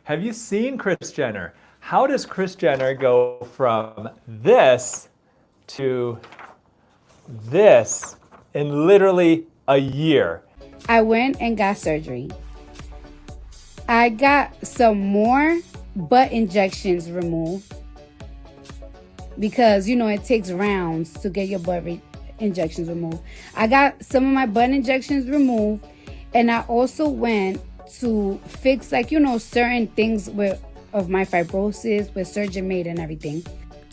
Have you seen Kris Jenner? How does Kris Jenner go from this to this in literally a year? I went and got surgery. I got some more butt injections removed because, it takes rounds to get your butt injections removed. I got some of my butt injections removed, and I also went to fix certain things of my fibrosis with surgeon made and everything.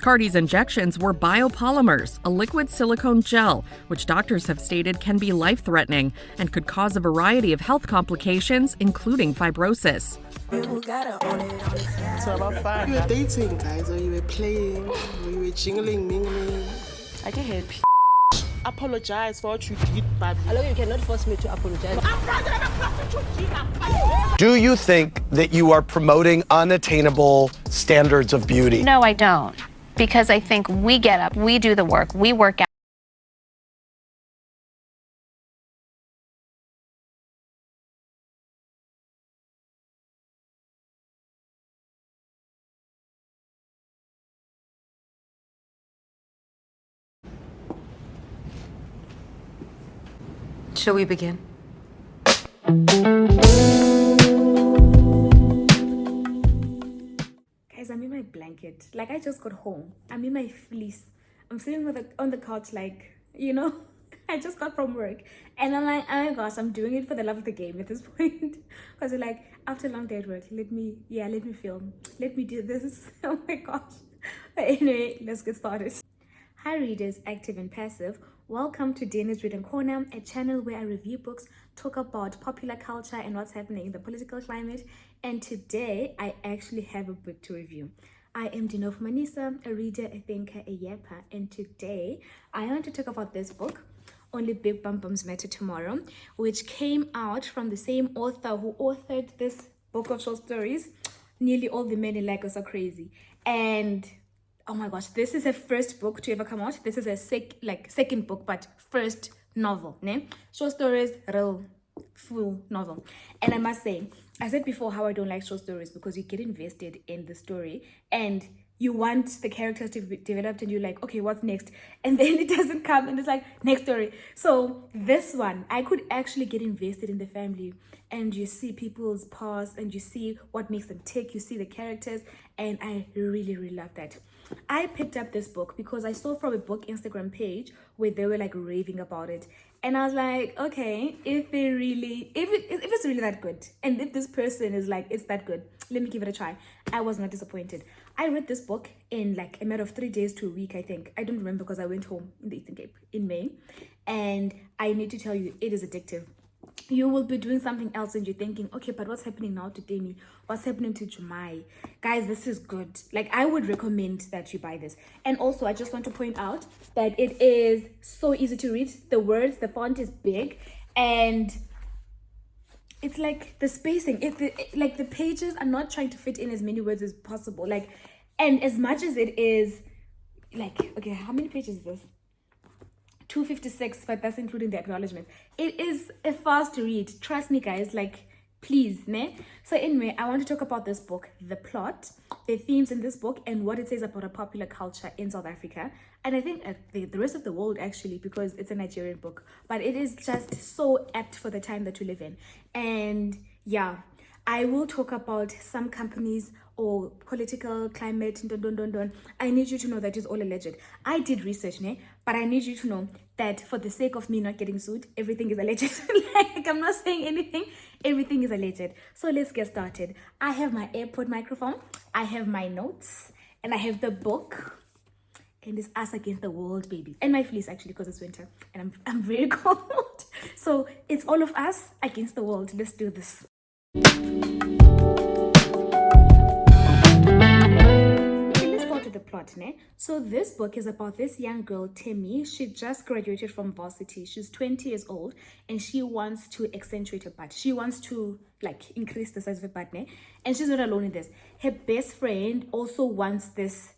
Cardi's injections were biopolymers, a liquid silicone gel, which doctors have stated can be life-threatening and could cause a variety of health complications, including fibrosis. So about 5. You were dating, guys, or you were playing, or you were jingling, mingling. I can help you. Apologize for what you did, baby. Hello, you cannot force me to apologize. Do you think that you are promoting unattainable standards of beauty? No, I don't. Because I think we get up, we do the work, we work out. Shall we begin? Guys, I'm in my blanket. Like, I just got home. I'm in my fleece. I'm sitting on the couch, I just got from work. And I'm like, oh my gosh, I'm doing it for the love of the game at this point. Because after a long day at work, let me film. Let me do this. Oh my gosh. But anyway, let's get started. Hi readers, active and passive. Welcome to Dini's Reading Corner, a channel where I review books, talk about popular culture and what's happening in the political climate. And today, I actually have a book to review. I am Dino Manisa, a reader, a thinker, a yapper, and today I want to talk about this book, Only Big Bumbums Matter Tomorrow, which came out from the same author who authored this book of short stories. Nearly all the men in Lagos are crazy. And oh my gosh, this is her first book to ever come out. This is a second book, but first novel, ne? Short stories, real full novel. And I must say, I said before how I don't like short stories because you get invested in the story and you want the characters to be developed and you're like, okay, what's next? And then it doesn't come and it's like, next story. So this one, I could actually get invested in the family and you see people's past and you see what makes them tick, you see the characters, and I really, really love that. I picked up this book because I saw from a book Instagram page where they were raving about it. And I was like, okay, if it's really that good, and if this person is it's that good, let me give it a try. I was not disappointed. I read this book in a matter of 3 days to a week, I think. I don't remember because I went home in the Eastern Cape in May. And I need to tell you, it is addictive. You will be doing something else and you're thinking, okay, but what's happening now to Temi? What's happening to Jummai? Guys, this is good. I would recommend that you buy this. And also, I just want to point out that it is so easy to read. The words, the font is big, and it's the spacing. The pages are not trying to fit in as many words as possible. And as much as it is, okay, how many pages is this? 256, but that's including the acknowledgement. It is a fast read. Trust me, guys. Please, ne? So anyway, I want to talk about this book, the plot, the themes in this book, and what it says about a popular culture in South Africa. And I think the rest of the world, actually, because it's a Nigerian book. But it is just so apt for the time that we live in. And yeah, I will talk about some companies or political climate. I need you to know that it's all alleged. I did research, ne? But I need you to know that for the sake of me not getting sued, everything is alleged. I'm not saying anything. Everything is alleged. So let's get started. I have my AirPod microphone. I have my notes. And I have the book. And it's us against the world, baby. And my fleece, actually, because it's winter. And I'm very cold. So it's all of us against the world. Let's do this. The plot, ne? So this book is about this young girl, Temi. She just graduated from varsity. She's 20 years old and she wants to accentuate her butt. She wants to increase the size of her butt, ne? And she's not alone in this. Her best friend also wants this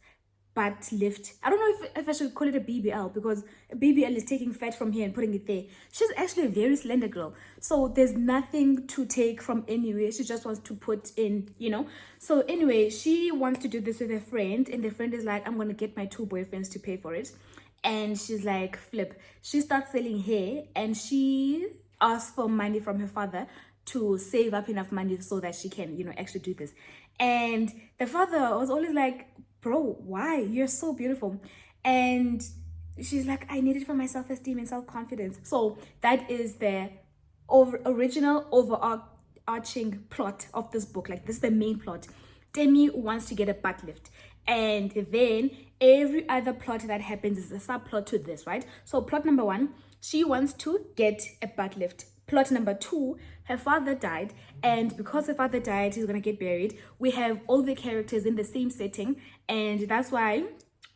butt lift. I don't know if I should call it a BBL, because a BBL is taking fat from here and putting it there. She's actually a very slender girl, so there's nothing to take from anywhere. She just wants to put in, you know. So anyway, she wants to do this with a friend, and the friend is like, I'm gonna get my 2 boyfriends to pay for it. And she's like, flip. She starts selling hair, and she asks for money from her father to save up enough money so that she can, you know, actually do this. And the father was always like, bro, why? You're so beautiful. And she's like, I need it for my self-esteem and self-confidence. So that is the original overarching plot of this book. Like, this is the main plot. Temi wants to get a butt lift, and then every other plot that happens is a subplot to this, right? So plot number 1, she wants to get a butt lift. Plot number 2, her father died, and because her father died, he's gonna get buried. We have all the characters in the same setting, and that's why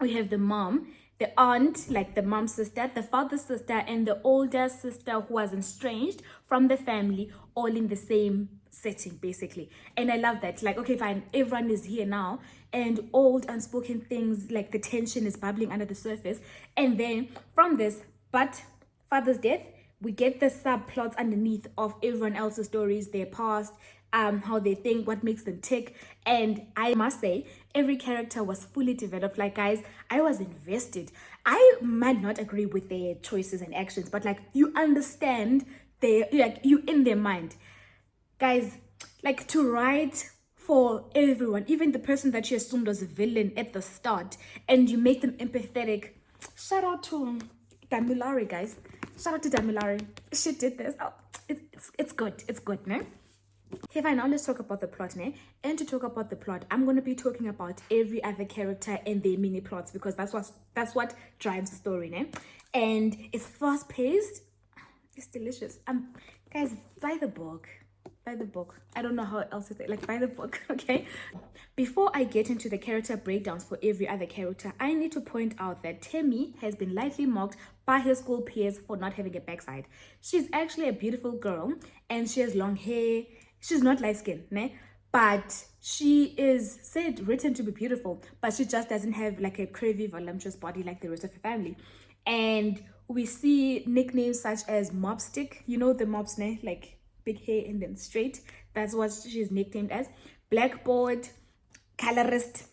we have the mom, the aunt, like the mom's sister, the father's sister, and the older sister who was estranged from the family, all in the same setting, basically. And I love that. Like, okay, fine, everyone is here now, and old unspoken things, like the tension is bubbling under the surface. And then from this, but father's death, we get the subplots underneath of everyone else's stories, their past, how they think, what makes them tick. And I must say, every character was fully developed. Like, guys, I was invested. I might not agree with their choices and actions, but like, you understand their, like, you in their mind. Guys, like, to write for everyone, even the person that you assumed was a villain at the start, and you make them empathetic. Shout out to Damilari, guys. Shout out to Damilari. She did this. Oh, it's good. It's good, no? Okay, fine, now let's talk about the plot, ne? And to talk about the plot, I'm going to be talking about every other character and their mini plots, because that's what drives the story, ne? And it's fast-paced. It's delicious. Guys, buy the book. Buy the book. I don't know how else to say, like, buy the book, okay? Before I get into the character breakdowns for every other character, I need to point out that Temi has been lightly mocked by her school peers for not having a backside. She's actually a beautiful girl, and she has long hair. She's not light-skinned, ne? But she is written to be beautiful, but she just doesn't have like a curvy, voluptuous body like the rest of her family. And we see nicknames such as Mobstick, you know the mobs, ne? Like, big hair and then straight. That's what she's nicknamed as. Blackboard, colorist.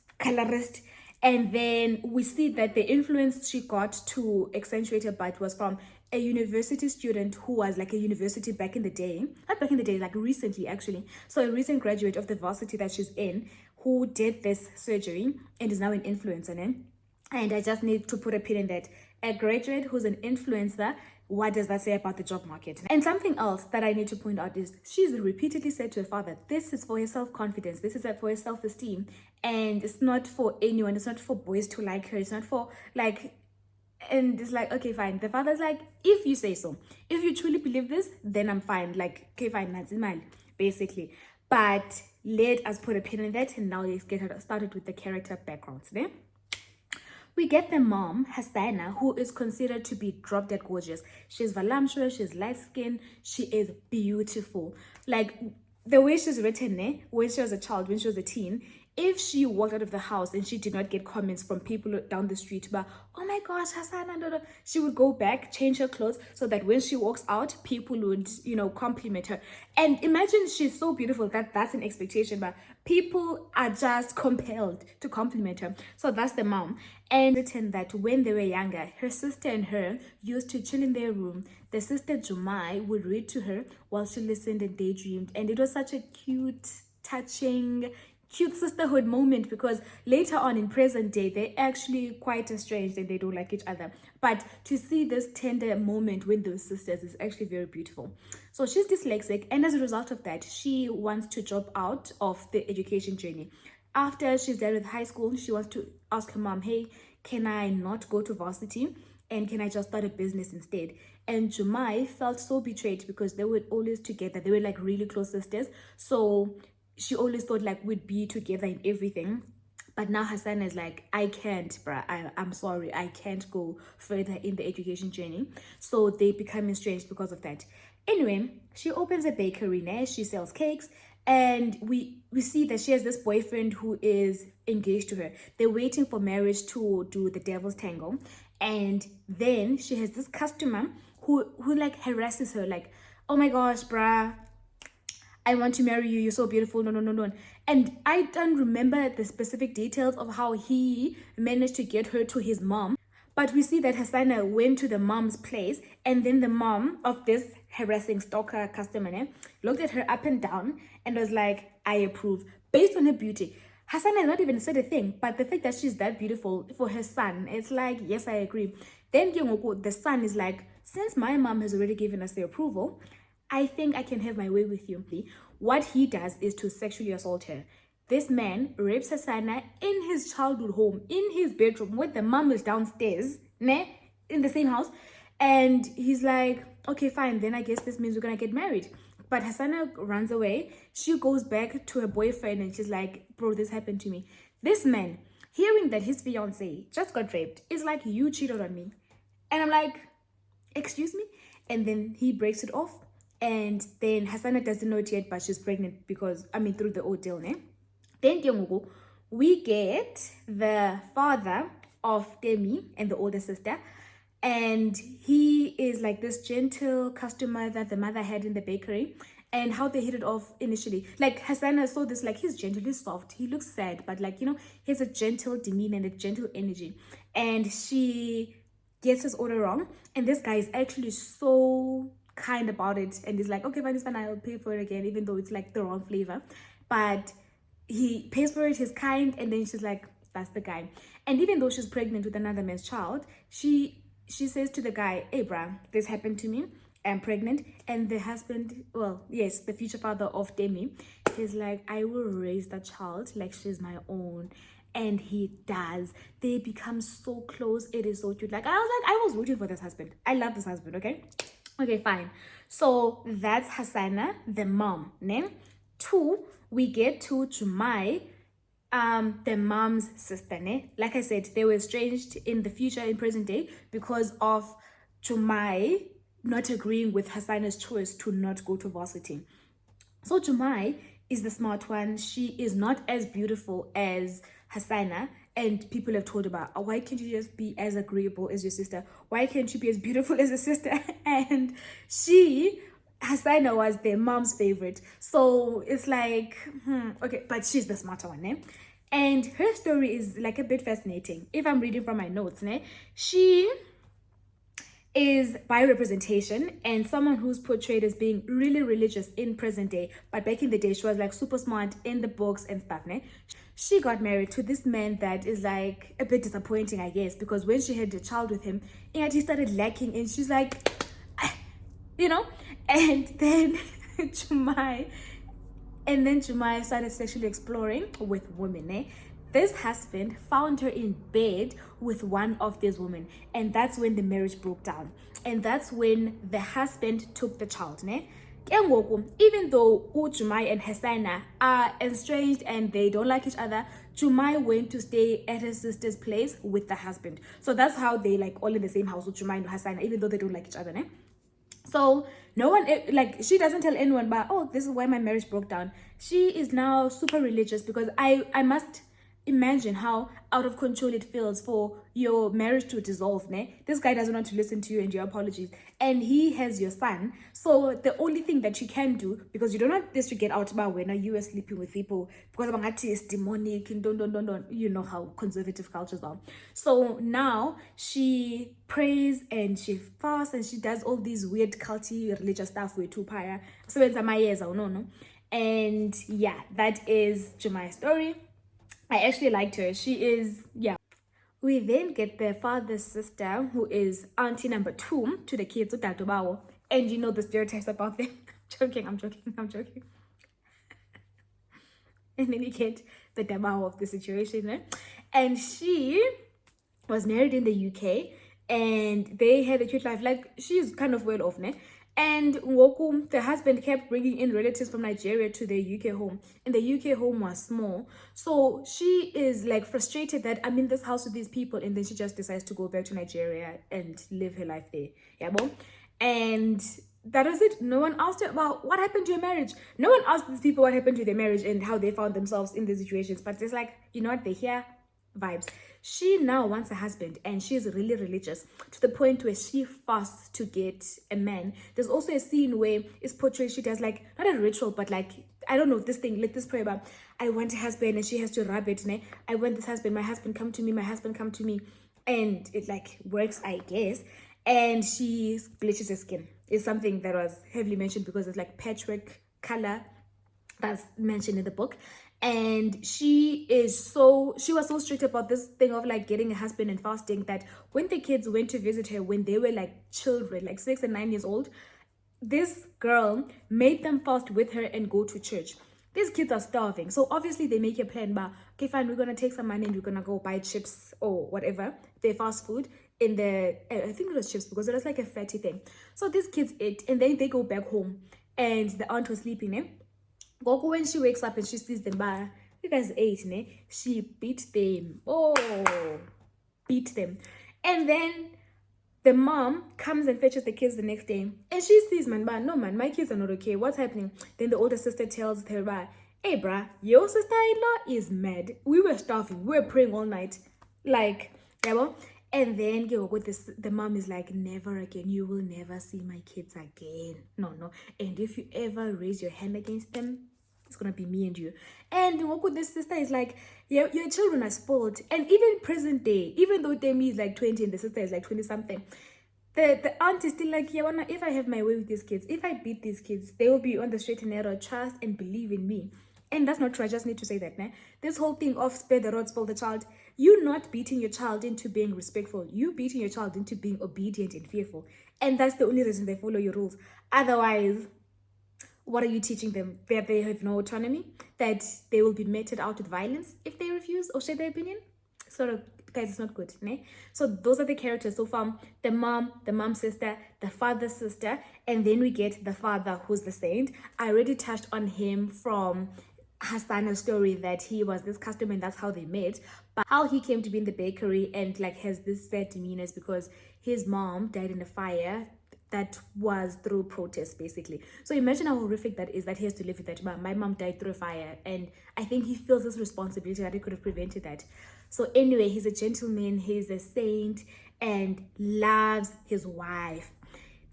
And then we see that the influence she got to accentuate her butt was from a university student who was like a university back in the day. Not back in the day, like recently actually. So a recent graduate of the varsity that she's in who did this surgery and is now an influencer, né? And I just need to put a pin in that. A graduate who's an influencer, what does that say about the job market? And something else that I need to point out is she's repeatedly said to her father, this is for her self-confidence, this is for her self-esteem, and it's not for anyone, it's not for boys to like her, it's not for like, and it's like, okay, fine. The father's like, if you say so, if you truly believe this, then I'm fine. Like, okay, fine, that's mine, basically. But let us put a pin in that, and now let's get started with the character backgrounds, né? We get the mom, Hassana, who is considered to be drop-dead gorgeous. She's voluptuous, she's light-skinned, she is beautiful. Like, the way she's written, né? When she was a child, when she was a teen, if she walked out of the house and she did not get comments from people down the street about, oh my gosh, Hassana, she would go back, change her clothes so that when she walks out, people would, you know, compliment her. And imagine she's so beautiful that that's an expectation, but people are just compelled to compliment her. So that's the mom. And written that when they were younger, her sister and her used to chill in their room. The sister Jummai would read to her while she listened and daydreamed. And it was such a cute, touching, cute sisterhood moment, because later on in present day they're actually quite estranged and they don't like each other, but to see this tender moment when those sisters is actually very beautiful. So she's dyslexic, and as a result of that, she wants to drop out of the education journey. After she's done with high school, she wants to ask her mom, hey, can I not go to varsity and can I just start a business instead? And Jummai felt so betrayed because they were always together, they were like really close sisters, so she always thought like we'd be together in everything. But now Hassana is like, I can't, bruh. I'm sorry. I can't go further in the education journey. So they become estranged because of that. Anyway, she opens a bakery, né? She sells cakes. And we see that she has this boyfriend who is engaged to her. They're waiting for marriage to do the devil's tango. And then she has this customer who like harasses her, like, oh my gosh, bruh, I want to marry you, you're so beautiful, no. And I don't remember the specific details of how he managed to get her to his mom. But we see that Hassana went to the mom's place, and then the mom of this harassing stalker customer looked at her up and down and was like, I approve. Based on her beauty. Hassana has not even said a thing, but the fact that she's that beautiful for her son, it's like, yes, I agree. Then the son is like, since my mom has already given us the approval, I think I can have my way with you. What he does is to sexually assault her. This man rapes Hassana in his childhood home, in his bedroom, where the mom is downstairs, in the same house. And he's like, okay, fine, then I guess this means we're gonna get married. But Hassana runs away. She goes back to her boyfriend and she's like, bro, this happened to me. This man, hearing that his fiance just got raped, is like, you cheated on me. And I'm like, excuse me? And then he breaks it off. And then Hassana doesn't know it yet, but she's pregnant because, through the ordeal, Then we get the father of Temi and the older sister, and he is like this gentle customer that the mother had in the bakery, and how they hit it off initially. Like Hassana saw this, like, he's gentle, he's soft, he looks sad, but like, he has a gentle demeanor and a gentle energy. And she gets his order wrong, and this guy is actually so kind about it, and he's like, okay, fine, it's fine, I'll pay for it again, even though it's like the wrong flavor. But he pays for it, he's kind, and then she's like, that's the guy. And even though she's pregnant with another man's child, she says to the guy, hey bruh, this happened to me, I'm pregnant. And the husband, well, yes, the future father of Demi, he's like, I will raise the child like she's my own. And he does. They become so close, it is so cute. Like, I was rooting for this husband. I love this husband, okay, fine. So that's Hassana, the mom, ne? 2, we get to Jummai, the mom's sister, ne? Like I said, they were estranged in the future, in present day, because of Jummai not agreeing with Hassana's choice to not go to varsity. So Jummai is the smart one. She is not as beautiful as Hassana, and people have told about, why can't you just be as agreeable as your sister? Why can't you be as beautiful as your sister? And Hassana was their mom's favorite. So it's like, okay, but she's the smarter one, ne? And her story is like a bit fascinating. If I'm reading from my notes, ne? She is by representation and someone who's portrayed as being really religious in present day, but back in the day she was like super smart in the books and stuff, ne? She got married to this man that is like a bit disappointing, I guess, because when she had a child with him, he started lacking, and she's like, and then Jummai started sexually exploring with women, eh? This husband found her in bed with one of these women, and that's when the marriage broke down, and that's when the husband took the child, ne? Even though Jummai and Hassana are estranged and they don't like each other, Jummai went to stay at her sister's place with the husband. So that's how they like all in the same house with Jummai and Hassana, even though they don't like each other, ne? So no one, like, she doesn't tell anyone, but this is why my marriage broke down. She is now super religious, because I must imagine how out of control it feels for your marriage to dissolve, ne? This guy doesn't want to listen to you and your apologies, and he has your son. So the only thing that you can do, because you don't want this to get out about when you are sleeping with people, because it's demonic and don't, you know how conservative cultures are. So now she prays and she fasts and she does all these weird culty religious stuff with Tupaya. So it's no. And yeah, that is Jummai's story. I actually liked her. She is, yeah. We then get the father's sister, who is auntie number 2 to the kids, and you know the stereotypes about them. I'm joking. And then you get the dabao of the situation, right? And she was married in the UK, and they had a cute life. Like, she's kind of well off, ne? And the husband kept bringing in relatives from Nigeria to the UK home. And the UK home was small. So she is like frustrated that I'm in this house with these people. And then she just decides to go back to Nigeria and live her life there. Yeah, well. And that was it. No one asked her about what happened to your marriage. No one asked these people what happened to their marriage and how they found themselves in these situations. But it's like, you know what, they hear vibes. She now wants a husband, and she's really religious to the point where she fasts to get a man. There's also a scene where it's portrayed she does like, not a ritual, but like, I don't know, this thing, let this prayer about, I want a husband, and she has to rub it, né? I want this husband, my husband come to me, my husband come to me. And it like works, I guess. And she bleaches her skin. It's something that was heavily mentioned because it's like patchwork color that's mentioned in the book. And she was so strict about this thing of like getting a husband and fasting that when the kids went to visit her when they were like children, like 6 and 9 years old, this girl made them fast with her and go to church. These kids are starving, so obviously they make a plan, but okay, fine, we're gonna take some money and we're gonna go buy chips or whatever, their fast food in the, I think it was chips because it was like a fatty thing. So these kids ate and then they go back home and the aunt was sleeping, eh? Gogo, when she wakes up and she sees them, bah, you guys ate, ne? She beat them. Oh, beat them. And then the mom comes and fetches the kids the next day. And she sees, man, bah, no, man, my kids are not okay. What's happening? Then the older sister tells her, bah, hey, bruh, your sister-in-law is mad. We were starving. We were praying all night. Like, yeah, and then with this, the mom is like, never again. You will never see my kids again. No. And if you ever raise your hand against them, it's gonna be me and you. And this sister is like, your children are spoiled. And even present day, even though Temi is like 20 and the sister is like 20 something, the aunt is still like, yeah, if I have my way with these kids, if I beat these kids, they will be on the straight and narrow. Trust and believe in me. And that's not true. I just need to say that, né? This whole thing of spare the rod, spoil the child. You not beating your child into being respectful. You beating your child into being obedient and fearful. And that's the only reason they follow your rules. Otherwise, what are you teaching them? That they have no autonomy? That they will be meted out with violence if they refuse or share their opinion? Sort of, guys, it's not good, né? So those are the characters. So from the mom sister, the father sister, and then we get the father who's the saint. I already touched on him from Hassana's story that he was this customer and that's how they met, but how he came to be in the bakery and like has this sad demeanor is because his mom died in a fire that was through protest basically. So imagine how horrific that is, that he has to live with that. My mom died through a fire, and I think he feels this responsibility that he could have prevented that. So anyway, he's a gentleman, he's a saint, and loves his wife.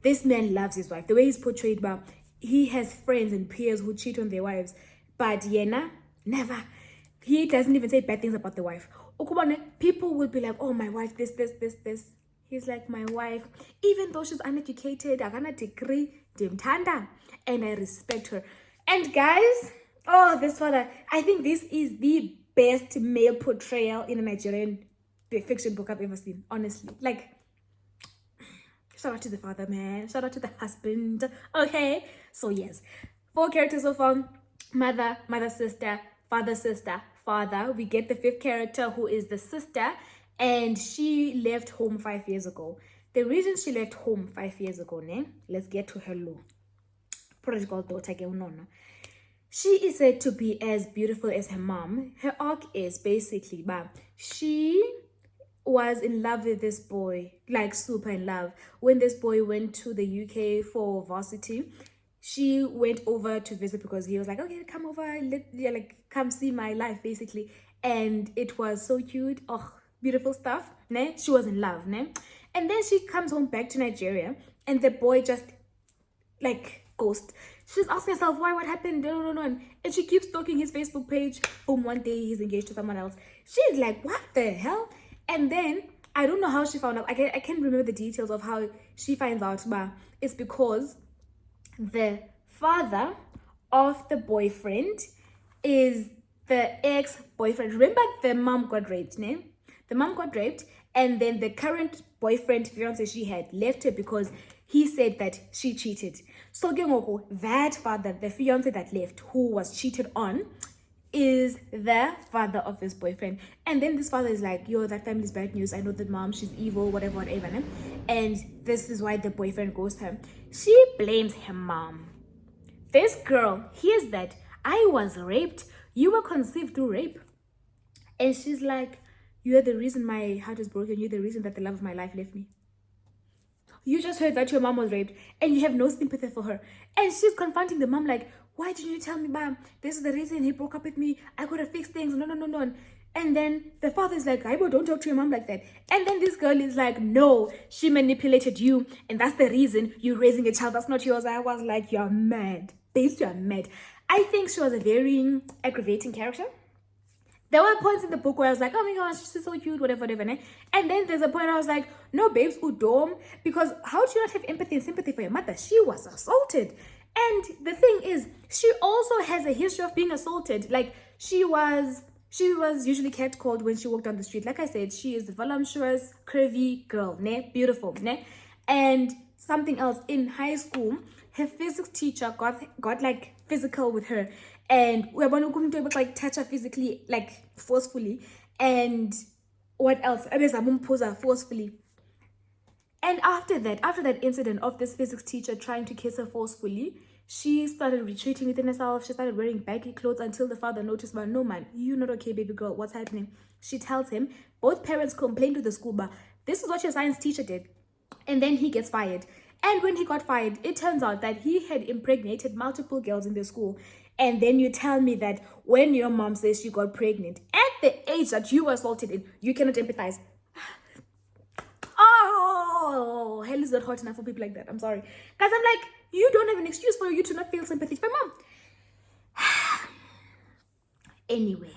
This man loves his wife. The way he's portrayed, but he has friends and peers who cheat on their wives. But Yena, never. He doesn't even say bad things about the wife. People will be like, oh, my wife, this. He's like, my wife, even though she's uneducated, I got a degree, dimtanda, and I respect her. And guys, oh, this father, I think this is the best male portrayal in a Nigerian fiction book I've ever seen, honestly. Like, shout out to the father, man. Shout out to the husband. Okay, so yes, 4 characters so far. Mother, sister, father. We get the 5th character who is the sister, and she left home 5 years ago. The reason she left home 5 years ago, ne? Let's get to her law. Prodigal daughter, she is said to be as beautiful as her mom. Her arc is basically, she was in love with this boy, like super in love. When this boy went to the UK for varsity, she went over to visit because he was like, okay, come over, come see my life, basically. And it was so cute. Oh, beautiful stuff. Ne? She was in love. Ne? And then she comes home back to Nigeria, and the boy just, ghost. She's asking herself, why, what happened? No. And she keeps stalking his Facebook page. Boom, one day he's engaged to someone else. She's like, what the hell? And then, I don't know how she found out. I can't remember the details of how she finds out, but it's because the father of the boyfriend is the ex-boyfriend. Remember, the mom got raped, ne? The mom got raped, and then the current boyfriend, fiance she had, left her because he said that she cheated. So that father, the fiance that left, who was cheated on, is the father of this boyfriend. And then this father is like, yo, that family's bad news. I know that mom, she's evil, whatever. Ne? And this is why the boyfriend goes to her. She blames her mom. This girl hears that I was raped. You were conceived through rape. And she's like, you're the reason my heart is broken. You're the reason that the love of my life left me. you just heard that your mom was raped and you have no sympathy for her. And she's confronting the mom like, why didn't you tell me, mom? This is the reason he broke up with me. I could have fixed things. No. And then the father is like, Aibo, don't talk to your mom like that. And then this girl is like, no, she manipulated you. And that's the reason you're raising a child that's not yours. I was like, you're mad. Babes, you're mad. I think she was a very aggravating character. There were points in the book where I was like, oh my gosh, she's so cute, whatever. And then there's a point I was like, no, babes, udom. Because how do you not have empathy and sympathy for your mother? She was assaulted. And the thing is, she also has a history of being assaulted. Like, she was usually catcalled when she walked down the street. Like I said, she is the voluptuous, curvy girl, ne? Beautiful, ne? And something else, in high school, her physics teacher got like physical with her. And we're going to like touch her physically, like forcefully. And what else? Forcefully. And after that incident of this physics teacher trying to kiss her forcefully, she started retreating within herself. She started wearing baggy clothes until the father noticed, but no man, you're not okay, baby girl. What's happening? She tells him, both parents complained to the school, but this is what your science teacher did. And then he gets fired. And when he got fired, it turns out that he had impregnated multiple girls in the school. And then you tell me that when your mom says she got pregnant at the age that you were assaulted in, you cannot empathize. Oh, hell is not hot enough for people like that. I'm sorry. Guys, I'm like, you don't have an excuse for you to not feel sympathy for mom. Anyway.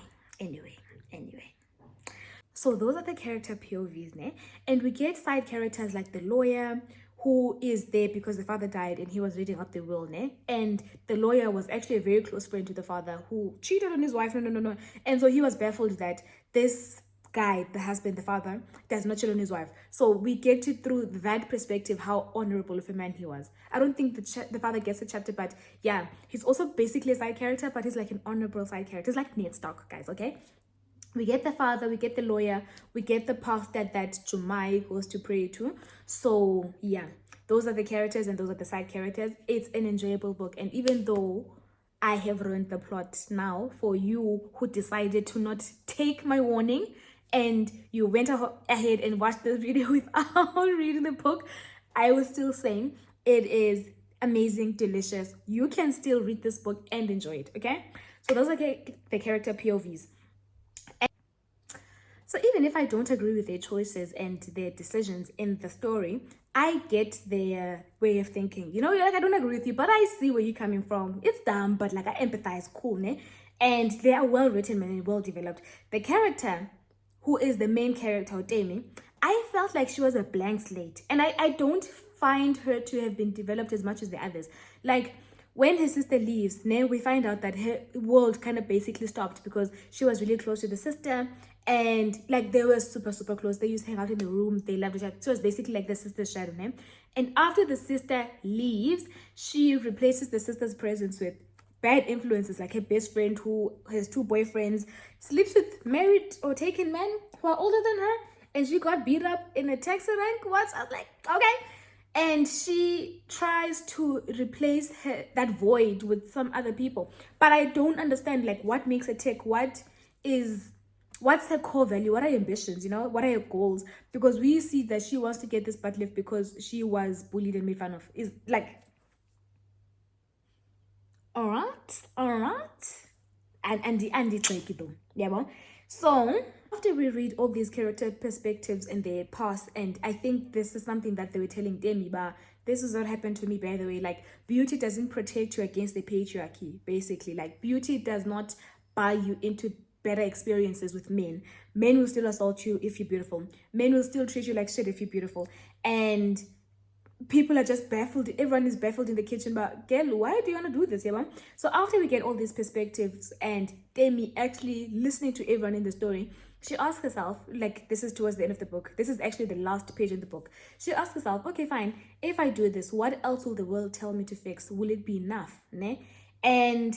So those are the character POVs, ne? And we get side characters like the lawyer, who is there because the father died and he was reading out the will, ne? And the lawyer was actually a very close friend to the father who cheated on his wife. No. And so he was baffled that this guy, the husband, the father, does not cheat on his wife. So we get to, through that perspective, how honorable of a man he was. I don't think the father gets a chapter, but yeah, he's also basically a side character, but he's like an honorable side character. He's like Ned Stark, guys, okay? We get the father, we get the lawyer, we get the pastor that Jummai goes to pray to. So yeah, those are the characters and those are the side characters. It's an enjoyable book. And even though I have ruined the plot now for you who decided to not take my warning and you went ahead and watched this video without reading the book, I was still saying it is amazing, delicious. You can still read this book and enjoy it, okay? So those are the character POVs. So even if I don't agree with their choices and their decisions in the story, I get their way of thinking. You know, like, I don't agree with you, but I see where you're coming from. It's dumb, but like I empathize, cool, ne? And they are well written and well developed. The character, who is the main character, Temi, I felt like she was a blank slate. And I don't find her to have been developed as much as the others. Like, when her sister leaves, we find out that her world kind of basically stopped because she was really close to the sister. And like they were super, super close. They used to hang out in the room. They loved each other. So it was basically like the sister's shadow, ne? And after the sister leaves, she replaces the sister's presence with bad influences, like her best friend who has 2 boyfriends, sleeps with married or taken men who are older than her, and she got beat up in a taxi rank once. I was like, okay. And she tries to replace that void with some other people. But I don't understand, like, what makes her tick? What's her core value? What are her ambitions? You know, what are her goals? Because we see that she wants to get this butt lift because she was bullied and made fun of. Is like, all right. And it's like, yeah, well. So after we read all these character perspectives and their past, and I think this is something that they were telling Demi, but this is what happened to me, by the way. Like, beauty doesn't protect you against the patriarchy, basically. Like, beauty does not buy you into better experiences with men. Men will still assault you if you're beautiful. Men will still treat you like shit if you're beautiful. And people are just baffled. Everyone is baffled in the kitchen, but girl, why do you want to do this, yeah? So after we get all these perspectives and Demi actually listening to everyone in the story, she asks herself, like, this is towards the end of the book. This is actually the last page in the book. She asks herself, okay, fine. If I do this, what else will the world tell me to fix? Will it be enough, ne? And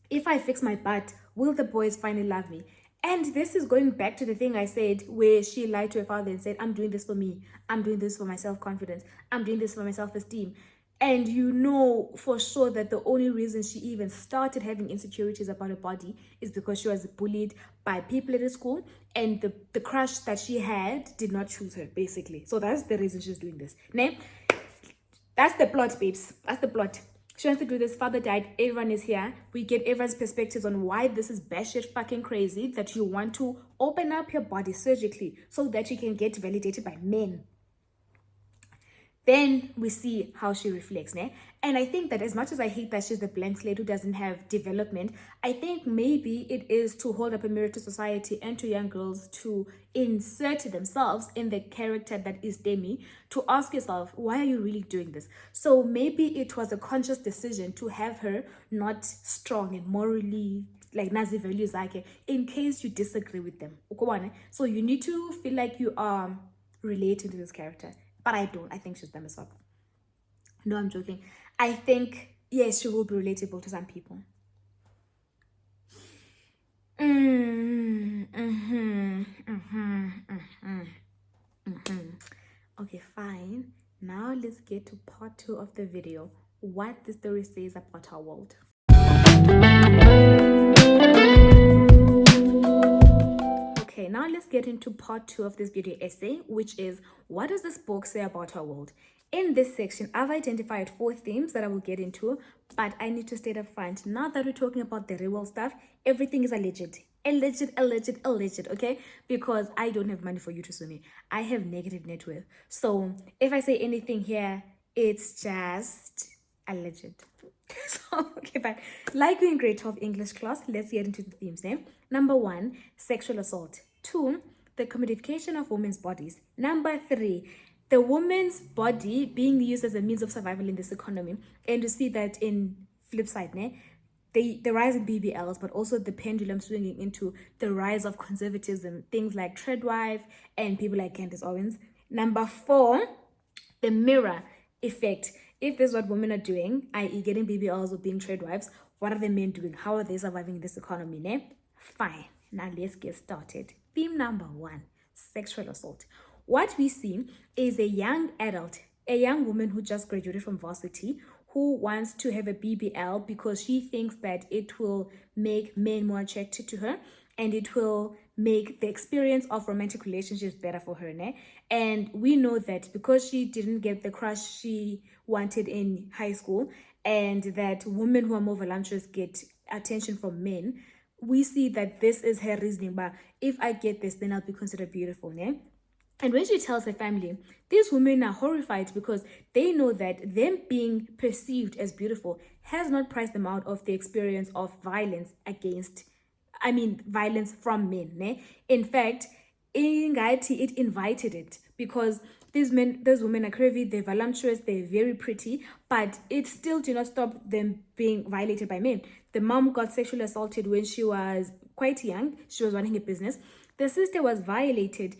if I fix my butt, will the boys finally love me? And this is going back to the thing I said where she lied to her father and said, I'm doing this for me. I'm doing this for my self-confidence. I'm doing this for my self-esteem. and you know for sure that the only reason she even started having insecurities about her body is because she was bullied by people at the school, and the crush that she had did not choose her, basically. So that's the reason she's doing this. Ne? That's the plot, babes. That's the plot. She wants to do this. Father died. Everyone is here. We get everyone's perspectives on why this is batshit fucking crazy that you want to open up your body surgically so that you can get validated by men. Then we see how she reflects, ne? And I think that as much as I hate that she's the blank slate who doesn't have development, I think maybe it is to hold up a mirror to society and to young girls to insert themselves in the character that is Temi, to ask yourself, why are you really doing this? So maybe it was a conscious decision to have her not strong and morally like nazi values like in case you disagree with them. So you need to feel like you are relating to this character. But I don't. I think she's dumb as fuck. No, I'm joking. I think, yes, she will be relatable to some people. Okay, fine. Now let's get to part 2 of the video. What the story says about our world. Okay, now let's get into part 2 of this video essay, which is, what does this book say about our world? In this section, I've identified 4 themes that I will get into, but I need to state up front, now that we're talking about the real world stuff, everything is alleged. Alleged, okay? Because I don't have money for you to sue me. I have negative net worth. So if I say anything here, it's just alleged. So, okay, fine. Like we're in grade 12 English class, let's get into the themes, eh? Number 1, sexual assault. 2, the commodification of women's bodies. Number 3, the woman's body being used as a means of survival in this economy. And you see that in flip side, ne? The rise in BBLs, but also the pendulum swinging into the rise of conservatism, things like Treadwife and people like Candace Owens. Number 4, the mirror effect. If this is what women are doing, i.e. getting BBLs or being Treadwives, what are the men doing? How are they surviving in this economy, ne? Fine. Now let's get started. Theme number 1, sexual assault. What we see is a young adult, a young woman who just graduated from varsity, who wants to have a BBL because she thinks that it will make men more attracted to her and it will make the experience of romantic relationships better for her, ne? And we know that because she didn't get the crush she wanted in high school, and that women who are more voluptuous get attention from men, we see that this is her reasoning, but if I get this, then I'll be considered beautiful, ne? And when she tells her family, these women are horrified because they know that them being perceived as beautiful has not priced them out of the experience of violence from men, ne? In fact, it invited it, because these women are curvy, they're voluptuous, they're very pretty, but it still did not stop them being violated by men. The mom got sexually assaulted when she was quite young. She was running a business. The sister was violated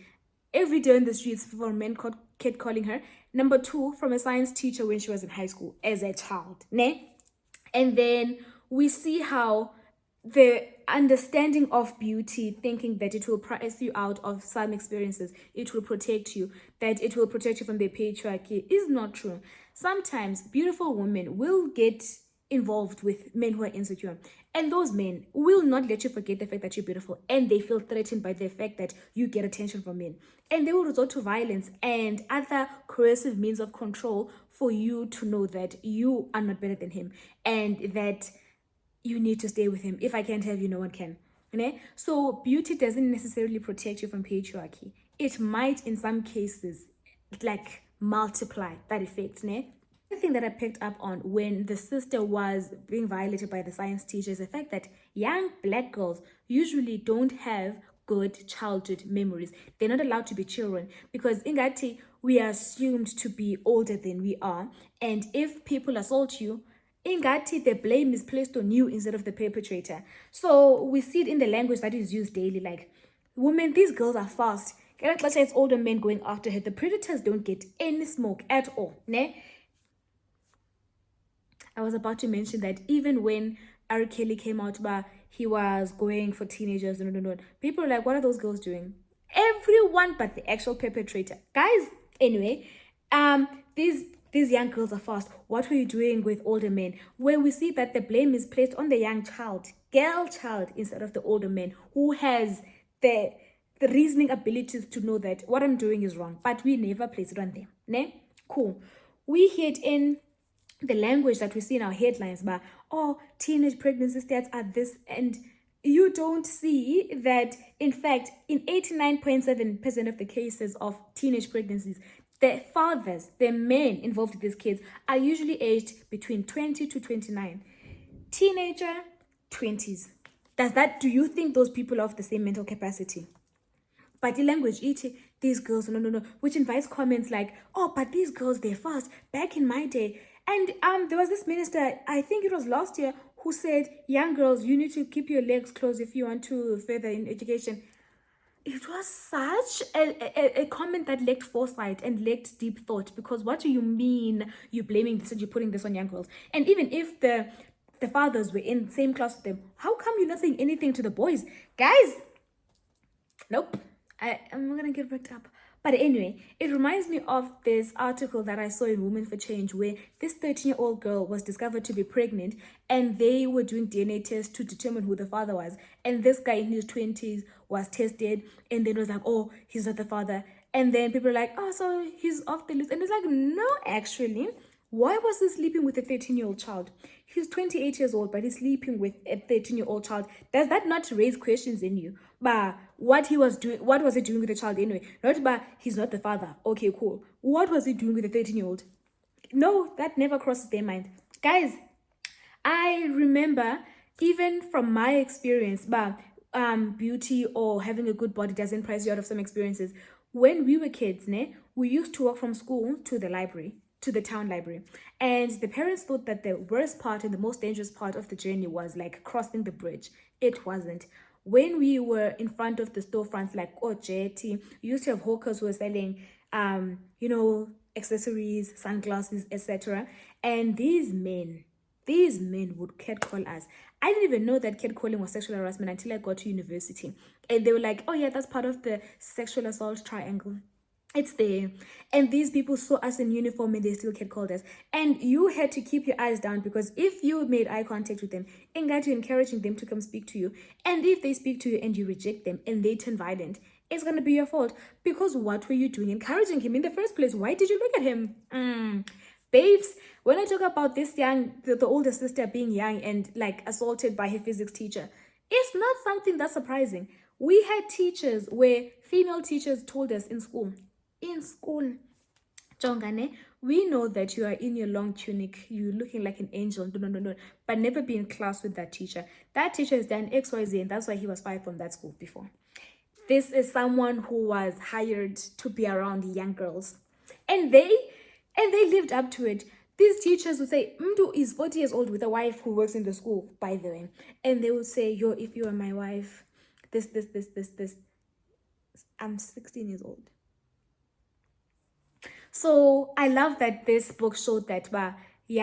every day in the streets for men catcalling her. Number 2, from a science teacher when she was in high school as a child, ne? And then we see how the understanding of beauty, thinking that it will price you out of some experiences, it will protect you, that it will protect you from the patriarchy, is not true. Sometimes beautiful women will get involved with men who are insecure, and those men will not let you forget the fact that you're beautiful, and they feel threatened by the fact that you get attention from men, and they will resort to violence and other coercive means of control for you to know that you are not better than him and that you need to stay with him. If I can't have you, no one can. Okay? So beauty doesn't necessarily protect you from patriarchy. It might, in some cases, like multiply that effect. Ne? The thing that I picked up on when the sister was being violated by the science teacher is the fact that young black girls usually don't have good childhood memories. They're not allowed to be children because in Gati, we are assumed to be older than we are. And if people assault you, in Gati, the blame is placed on you instead of the perpetrator. So we see it in the language that is used daily, like, women, these girls are fast. It's older men going after her. The predators don't get any smoke at all. Ne? I was about to mention that even when R. Kelly came out, but he was going for teenagers, people are like, what are those girls doing? Everyone but the actual perpetrator. Guys, anyway, these these young girls are fast. What were you doing with older men? Where we see that the blame is placed on the young child, girl child, instead of the older man who has the reasoning abilities to know that what I'm doing is wrong, but we never place it on them. Ne? Cool. We hear it in the language that we see in our headlines, but teenage pregnancy stats are this, and you don't see that, in fact, in 89.7% of the cases of teenage pregnancies, the fathers, the men involved with these kids, are usually aged between 20 to 29. Teenager, 20s. Do you think those people are of the same mental capacity? Body language, these girls, no, which invites comments like, but these girls, they're fast. Back in my day. And there was this minister, I think it was last year, who said, young girls, you need to keep your legs closed if you want to further in education. It was such a comment that lacked foresight and lacked deep thought, because what do you mean you're blaming this and you're putting this on young girls? And even if the fathers were in the same class with them, how come you're not saying anything to the boys? Guys, nope. I'm not going to get worked up. But anyway, it reminds me of this article that I saw in Women for Change, where this 13-year-old girl was discovered to be pregnant, and they were doing DNA tests to determine who the father was. And this guy in his 20s was tested, and then was like, he's not the father. And then people are like, so he's off the list. And it's like, no, actually, why was he sleeping with a 13-year-old child? He's 28 years old, but he's sleeping with a 13-year-old child. Does that not raise questions in you? But what was he doing with the child anyway? Not but he's not the father. Okay, cool. What was he doing with a 13-year-old? No, that never crosses their mind. Guys, I remember, even from my experience, but beauty or having a good body doesn't price you out of some experiences. When we were kids, we used to walk from school to the library, to the town library, and the parents thought that the worst part and the most dangerous part of the journey was like crossing the bridge. It wasn't. When we were in front of the storefronts like Jetty, we used to have hawkers who were selling accessories, sunglasses, etc. And these men would catcall us. I didn't even know that catcalling was sexual harassment until I got to university, and they were like, that's part of the sexual assault triangle. It's there. And these people saw us in uniform and they still catcalled us. And you had to keep your eyes down, because if you made eye contact with them, you're encouraging them to come speak to you. And if they speak to you and you reject them and they turn violent, it's going to be your fault. Because what were you doing encouraging him in the first place? Why did you look at him? Babes, when I talk about this the older sister being young and like assaulted by her physics teacher, it's not something that's surprising. We had teachers where female teachers told us in school, Jongane, we know that you are in your long tunic, you're looking like an angel, no, but never be in class with that teacher. That teacher has done XYZ, and that's why he was fired from that school before. This is someone who was hired to be around young girls, and they lived up to it. These teachers would say, Mdu is 40 years old with a wife who works in the school, by the way, and they would say, if you are my wife, this. I'm 16 years old. So I love that this book showed that, you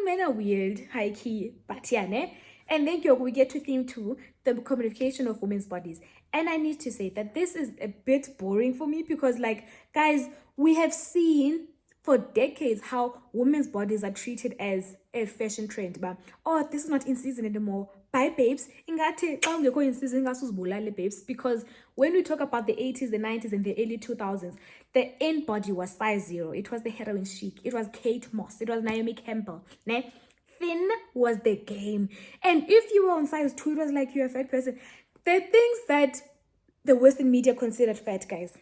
men are weird, high key, but and then we get to theme 2, the commodification of women's bodies. And I need to say that this is a bit boring for me, because guys, we have seen for decades how women's bodies are treated as a fashion trend. But this is not in season anymore. Bye, babes. In season, babes. Because when we talk about the 80s, the 90s, and the early 2000s, the in body was size 0. It was the heroin chic. It was Kate Moss. It was Naomi Campbell. Thin was the game. And if you were on size 2, it was like you're a fat person. The things that the Western media considered fat, guys.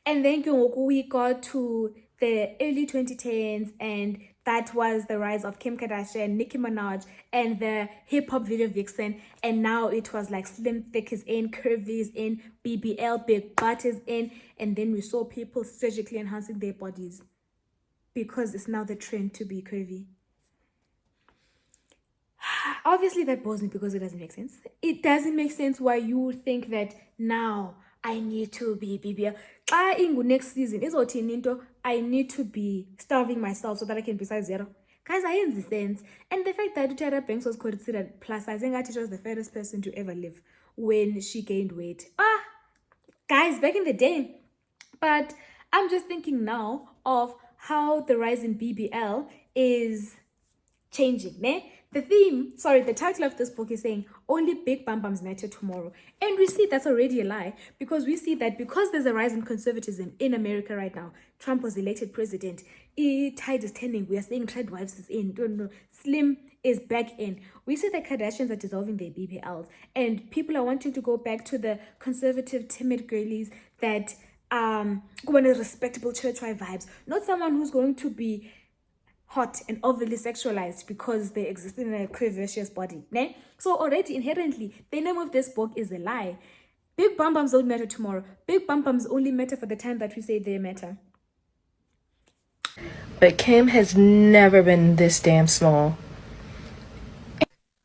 And then we got to the early 2010s, and that was the rise of Kim Kardashian, Nicki Minaj, and the hip-hop video vixen. And now it was like slim, thick is in, curvy is in, BBL, big butt is in. And then we saw people surgically enhancing their bodies, because it's now the trend to be curvy. Obviously, that bores me because it doesn't make sense. It doesn't make sense why you think that now I need to be BBL. Next season, I need to be starving myself so that I can be size 0. Guys, I ain't the sense. And the fact that Tyra Banks was considered plus size, I think she was the fairest person to ever live when she gained weight. Guys, back in the day, But I'm just thinking now of how the rise in BBL is changing, ne? The title of this book is saying only big bumbums matter tomorrow. And we see that's already a lie, because we see that because there's a rise in conservatism in America right now, Trump was elected president, tide is turning, we are saying trade wives is in, don't know, Slim is back in. We see the Kardashians are dissolving their BBLs, and people are wanting to go back to the conservative, timid girlies that want a respectable church wife vibes, not someone who's going to be hot and overly sexualized because they exist in a curvaceous body, ne? So already inherently, the name of this book is a lie. Big bumbums don't matter tomorrow. Big bumbums only matter for the time that we say they matter. But Kim has never been this damn small.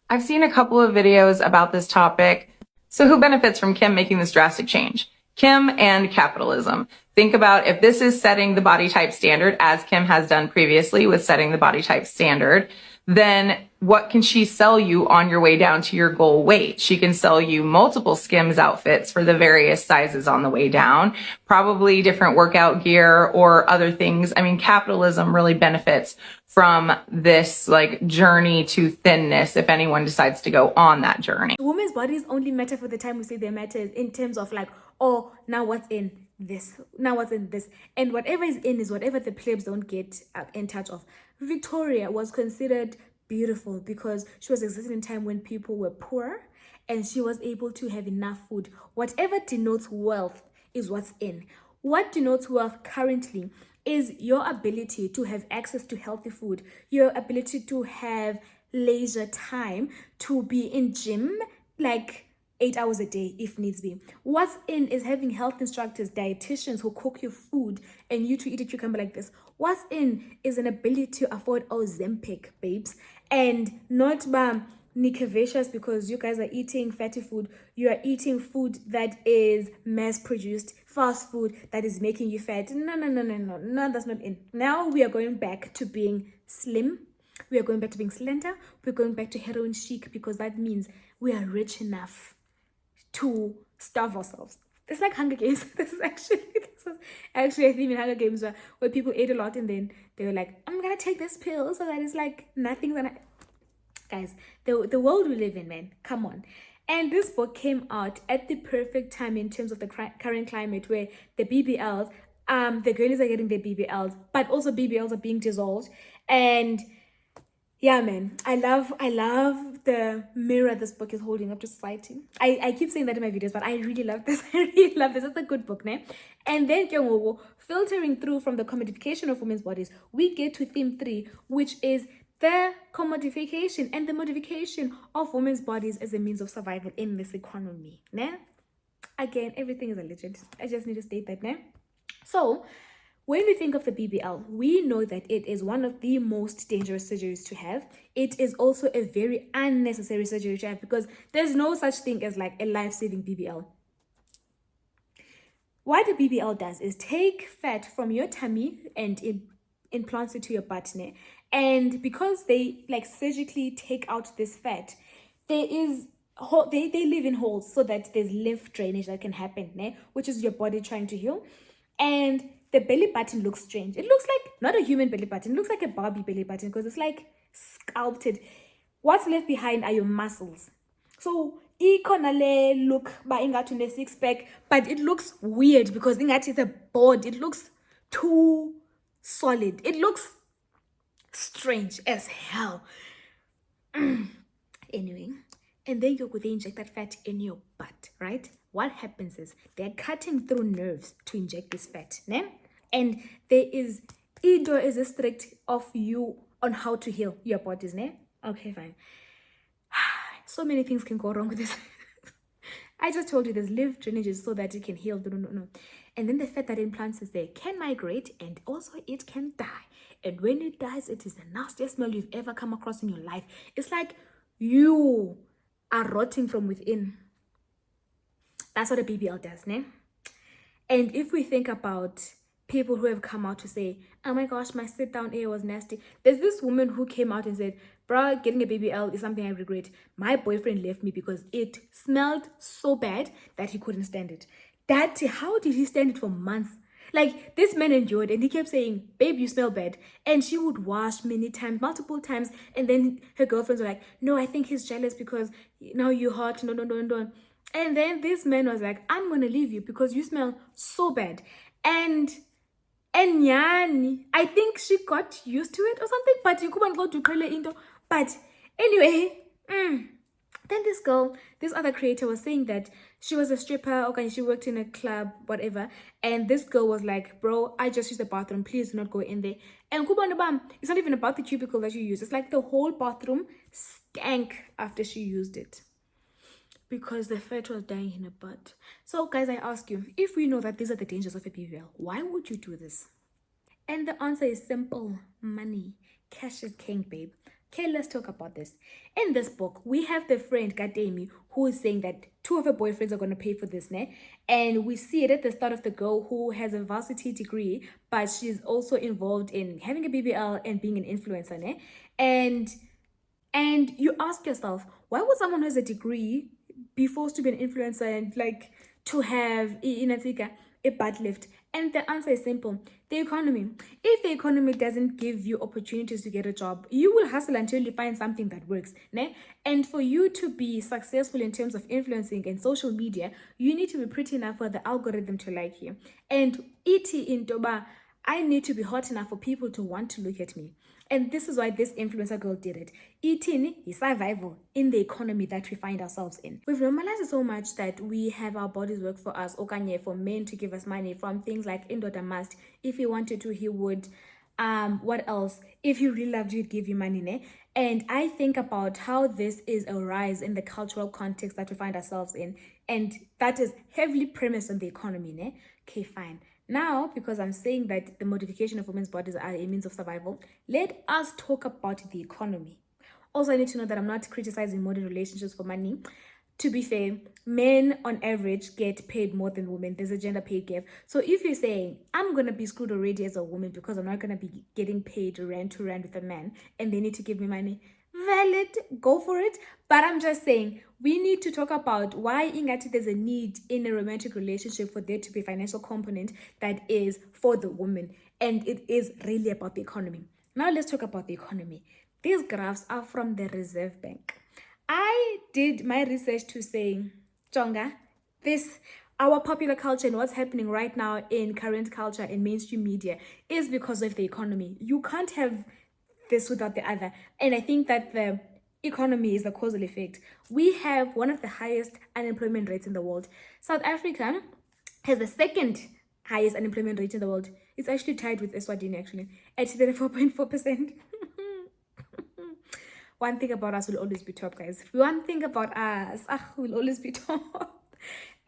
I've seen a couple of videos about this topic. So who benefits from Kim making this drastic change? Kim and capitalism. Think about if this is setting the body type standard, as Kim has done previously with setting the body type standard, then what can she sell you on your way down to your goal weight? She can sell you multiple Skims outfits for the various sizes on the way down, probably different workout gear or other things. I mean, capitalism really benefits from this like journey to thinness if anyone decides to go on that journey. Women's bodies only matter for the time we say they matter in terms of like, oh, now what's in this, now what's in this, and whatever is in is whatever the plebs don't get in touch of. Victoria was considered beautiful because she was existing in a time when people were poor and she was able to have enough food. Whatever denotes wealth is what's in. What denotes wealth currently is your ability to have access to healthy food, your ability to have leisure time, to be in gym like 8 hours a day if needs be. What's in is having health instructors, dietitians who cook your food and you to eat a cucumber like this. What's in is an ability to afford Ozempic, babes, and not curvaceous because you guys are eating fatty food. You are eating food that is mass produced, fast food that is making you fat. No, that's not in. Now we are going back to being slim. We are going back to being slender. We're going back to heroin chic because that means we are rich enough to starve ourselves. It's like Hunger Games. This is actually a theme in Hunger Games where people ate a lot and then they were like, I'm gonna take this pill so that it's like nothing's gonna. Guys, the world we live in, man, come on. And this book came out at the perfect time in terms of the current climate where the BBLs, the girlies are getting their BBLs, but also BBLs are being dissolved. And yeah, man, I love the mirror this book is holding up to society. I keep saying that in my videos, but I really love this. I really love this. It's a good book, ne? And then filtering through from the commodification of women's bodies, we get to theme 3, which is the commodification and the modification of women's bodies as a means of survival in this economy, ne? Again, everything is a legend. I just need to state that, ne? So, when we think of the BBL, we know that it is one of the most dangerous surgeries to have. It is also a very unnecessary surgery to have because there's no such thing as like a life-saving BBL. What the BBL does is take fat from your tummy and it implants it to your butt, ne? And because they like surgically take out this fat, there is they live in holes so that there's lymph drainage that can happen, ne? Which is your body trying to heal. And the belly button looks strange. It looks like not a human belly button. It looks like a Barbie belly button because it's like sculpted. What's left behind are your muscles. So ikonale look ba ingatu ne six pack, but it looks weird because ingati is a board. It looks too solid. It looks strange as hell. Anyway, and then they inject that fat in your butt, right? What happens is they're cutting through nerves to inject this fat, ne? And there is a strict of you on how to heal your bodies, ne? Okay, fine. So many things can go wrong with this. I just told you there's lymph drainages so that it can heal. No. And then the fat that implants is there can migrate and also it can die. And when it dies, it is the nastiest smell you've ever come across in your life. It's like you are rotting from within. That's what a BBL does, ne? And if we think about people who have come out to say, oh my gosh, my sit-down air was nasty. There's this woman who came out and said, bruh, getting a BBL is something I regret. My boyfriend left me because it smelled so bad that he couldn't stand it. How did he stand it for months? Like, this man endured, and he kept saying, babe, you smell bad. And she would wash many times, multiple times, and then her girlfriends were like, no, I think he's jealous because now you're hot, no. And then this man was like, I'm gonna leave you because you smell so bad. And yani, I think she got used to it or something, but you couldn't go to Krele Indo. But anyway, then this other creator was saying that she was a stripper, okay, she worked in a club, whatever, and this girl was like, bro, I just used the bathroom, please do not go in there. And it's not even about the cubicle that you use, it's like the whole bathroom stank after she used it because the fat was dying in her butt. So guys, I ask you, if we know that these are the dangers of a BBL, why would you do this? And the answer is simple: money. Cash is king, babe. Okay, let's talk about this. In this book, we have the friend Temi who is saying that 2 of her boyfriends are going to pay for this, ne? And we see it at the start of the girl who has a varsity degree, but she's also involved in having a BBL and being an influencer, ne? And you ask yourself, why would someone who has a degree be forced to be an influencer and like to have a butt lift? And the answer is simple: the economy. If the economy doesn't give you opportunities to get a job, you will hustle until you find something that works, ne? And for you to be successful in terms of influencing and social media, you need to be pretty enough for the algorithm to like you. And in Toba, I need to be hot enough for people to want to look at me. And this is why this influencer girl did it. Eating is survival in the economy that we find ourselves in. We've normalized it so much that we have our bodies work for us, okanye, for men to give us money, from things like Indoda must. If he wanted to, he would. What else? If you really loved you, he'd give you money, ne? And I think about how this is a rise in the cultural context that we find ourselves in, and that is heavily premised on the economy, ne? Okay, fine. Now, because I'm saying that the modification of women's bodies are a means of survival, let us talk about the economy. Also, I need to know that I'm not criticizing modern relationships for money. To be fair, men on average get paid more than women. There's a gender pay gap. So if you're saying, I'm going to be screwed already as a woman because I'm not going to be getting paid rand to rand with a man and they need to give me money, valid, go for it. But I'm just saying, we need to talk about why ingati there's a need in a romantic relationship for there to be a financial component that is for the woman. And it is really about the economy. Now let's talk about the economy. These graphs are from the Reserve Bank. I did my research to say, Jonga, our popular culture and what's happening right now in current culture and mainstream media is because of the economy. You can't have this without the other. And I think that the economy is the causal effect. We have one of the highest unemployment rates in the world. South Africa has the second highest unemployment rate in the world. It's actually tied with Eswatini, actually, at 34.4%. One thing about us will always be top, guys. One thing about us will always be top.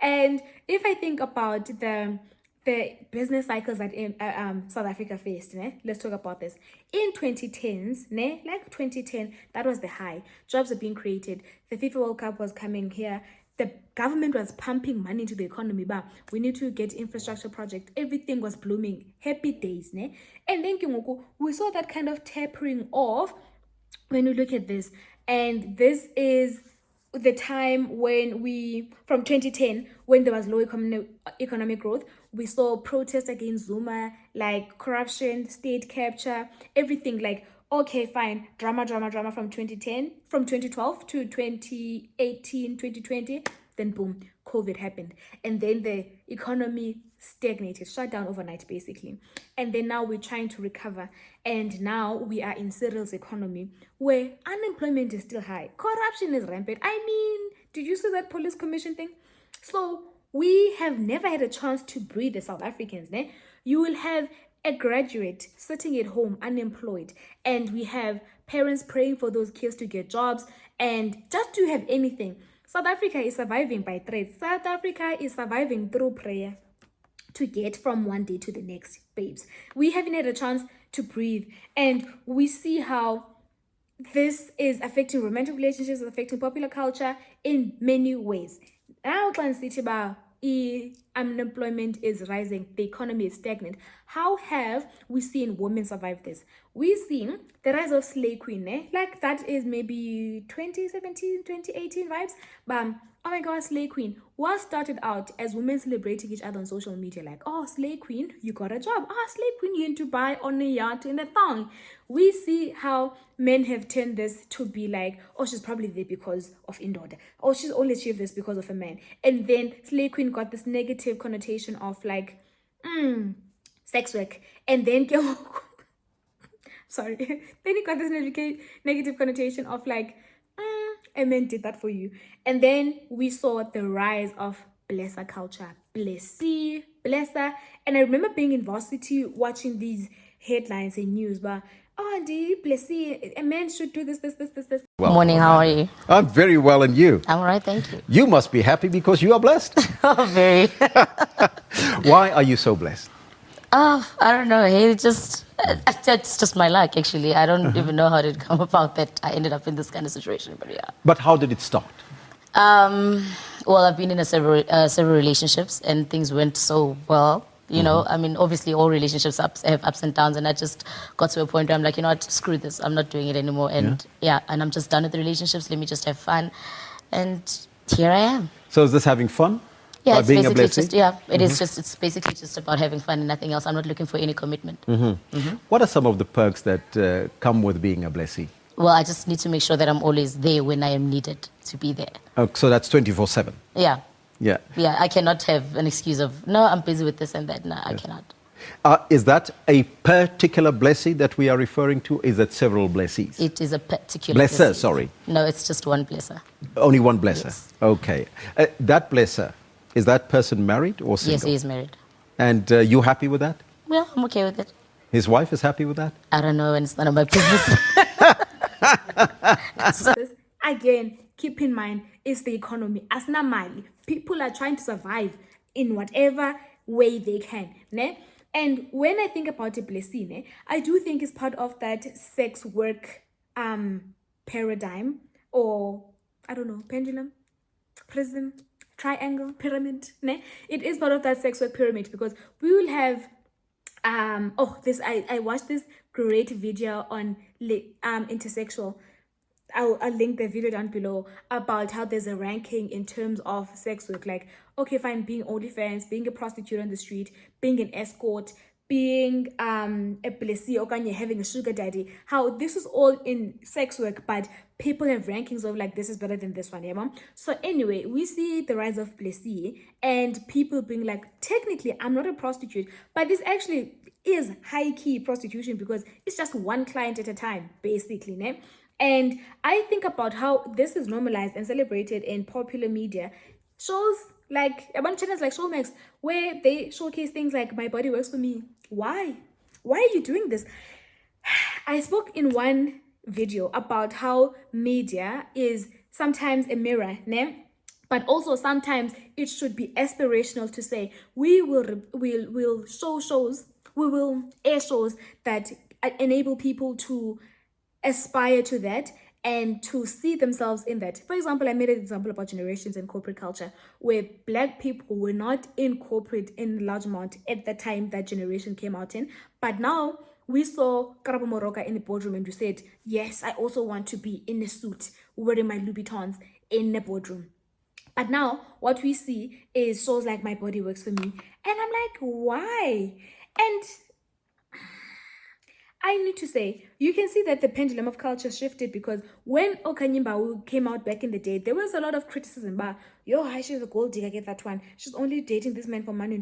And if I think about the business cycles that South Africa faced, ne? Let's talk about this. In 2010s, ne? Like 2010, that was the high. Jobs are being created. The FIFA World Cup was coming here. The government was pumping money into the economy, but we need to get infrastructure projects. Everything was blooming. Happy days, ne? And then we saw that kind of tapering off when we look at this. And this is the time when from 2010, when there was low economic growth, we saw protests against Zuma, like corruption, state capture, everything. Like, okay, fine, drama from 2012 to 2018, 2020, then boom, COVID happened. And then the economy stagnated, shut down overnight, basically. And then now we're trying to recover. And now we are in Cyril's economy where unemployment is still high. Corruption is rampant. I mean, did you see that police commission thing? So we have never had a chance to breathe as South Africans. Ne? You will have a graduate sitting at home unemployed, and we have parents praying for those kids to get jobs and just to have anything. South Africa is surviving by threats. South Africa is surviving through prayer to get from one day to the next, babes. We haven't had a chance to breathe, and we see how this is affecting romantic relationships, affecting popular culture in many ways. Now, unemployment is rising, the economy is stagnant. How have we seen women survive this? we see the rise of slay queen, like that is maybe 2017, 2018 vibes. But oh my god, slay queen. What started out as women celebrating each other on social media, like, oh, slay queen, you got a job. Ah, slay queen, you in Dubai on a yacht in a thong. We see how men have turned this to be like, oh, she's probably there because of in-order. Oh, she's only achieved this because of a man. And then slay queen got this negative connotation of like, sex work. And then sorry, then it got this negative connotation of like, a man did that for you. And then we saw the rise of blesser culture. Blessy, blesser. And I remember being in varsity watching these headlines in news, but oh, indeed, blessy, a man should do this. Well, morning, how are you? I'm very well, and you? I'm all right, thank you. You must be happy because you are blessed. Oh, very. Why are you so blessed? Oh, I don't know. It's just my luck, actually. I don't even know how it come about that I ended up in this kind of situation, but yeah. But how did it start? Well, I've been in several relationships, and things went so well. You know, I mean, obviously all relationships have ups and downs, and I just got to a point where I'm like, you know what, screw this. I'm not doing it anymore. And and I'm just done with the relationships. Let me just have fun. And here I am. So is this having fun? Yeah, it's being basically a blessing? it's basically just about having fun and nothing else. I'm not looking for any commitment. What are some of the perks that come with being a blessee? Well, I just need to make sure that I'm always there when I am needed to be there. Oh, so that's 24/7? Yeah. Yeah. Yeah, I cannot have an excuse of, no, I'm busy with this and that. No, I cannot. Is that a particular blessing that we are referring to? Is it several blessees? It is a particular blesser, blessing. sorry. No, it's just one blesser. Only one blesser? Yes. Okay. That blesser, is that person married or single? Yes, he is married. And you happy with that? Well, I'm okay with it. His wife is happy with that? I don't know, and it's none of my business. Again, keep in mind, it's the economy. As mali, people are trying to survive in whatever way they can. Ne? And when I think about a blessing, I do think it's part of that sex work paradigm, or I don't know, pendulum, prism, triangle, pyramid. Ne? It is part of that sex work pyramid, because we will have I watched this great video on intersexual. I'll link the video down below about how there's a ranking in terms of sex work. Like, okay, fine, being OnlyFans, being a prostitute on the street, being an escort, being a blessee, or having a sugar daddy. How this is all in sex work, but people have rankings of like, this is better than this one, yeah, mom? So anyway, we see the rise of blessee and people being like, technically, I'm not a prostitute, but this actually is high-key prostitution because it's just one client at a time, basically, né? And I think about how this is normalized and celebrated in popular media. Shows like a bunch of channels like Showmax, where they showcase things like My Body Works For Me. Why are you doing this? I spoke in one video about how media is sometimes a mirror, ne? But also sometimes it should be aspirational to say we will air shows that enable people to aspire to that and to see themselves in that. For example, I made an example about generations and corporate culture, where Black people were not in corporate in large amount at the time that generation came out in. But now we saw Karabo Moroka in the boardroom and we said, yes, I also want to be in a suit wearing my Louboutins in the boardroom. But now what we see is shows like My Body Works For Me. And I'm like, why? And I need to say, you can see that the pendulum of culture shifted, because when Okanyimba came out back in the day, there was a lot of criticism. But, she's a gold digger, get that one. She's only dating this man for money.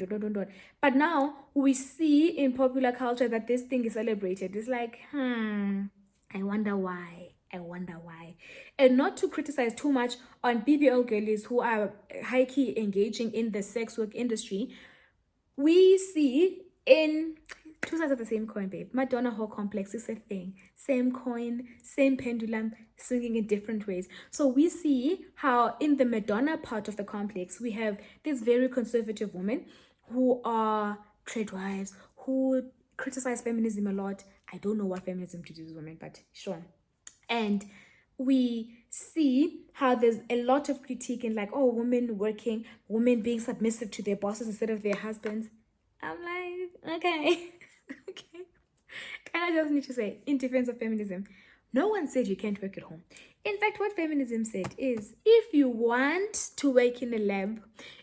But now we see in popular culture that this thing is celebrated. It's like, I wonder why. And not to criticize too much on BBL girlies who are high-key engaging in the sex work industry. We see in two sides of the same coin, babe. Madonna whole complex is a thing. Same coin, same pendulum, swinging in different ways. So we see how in the Madonna part of the complex, we have these very conservative women who are trade wives, who criticize feminism a lot. I don't know what feminism to do with women, but sure. And we see how there's a lot of critique in like, women working, women being submissive to their bosses instead of their husbands. I'm like, okay. And I just need to say, in defense of feminism, no one said you can't work at home. In fact, what feminism said is, if you want to work in a lab,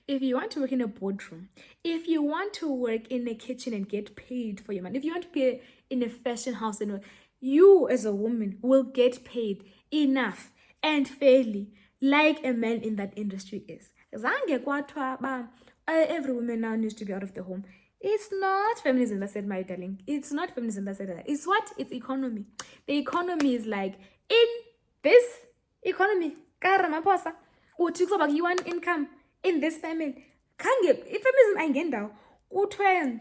if you want to work in a boardroom, if you want to work in a kitchen and get paid for your money, if you want to be in a fashion house, and you as a woman will get paid enough and fairly like a man in that industry is. Zange kwathiwa ba, every woman now needs to be out of the home. It's not feminism that said, my darling. It's not feminism that said that. It's what? It's economy. The economy is like, in this economy, you want income in this family. If feminism aingendawo, kuthiwe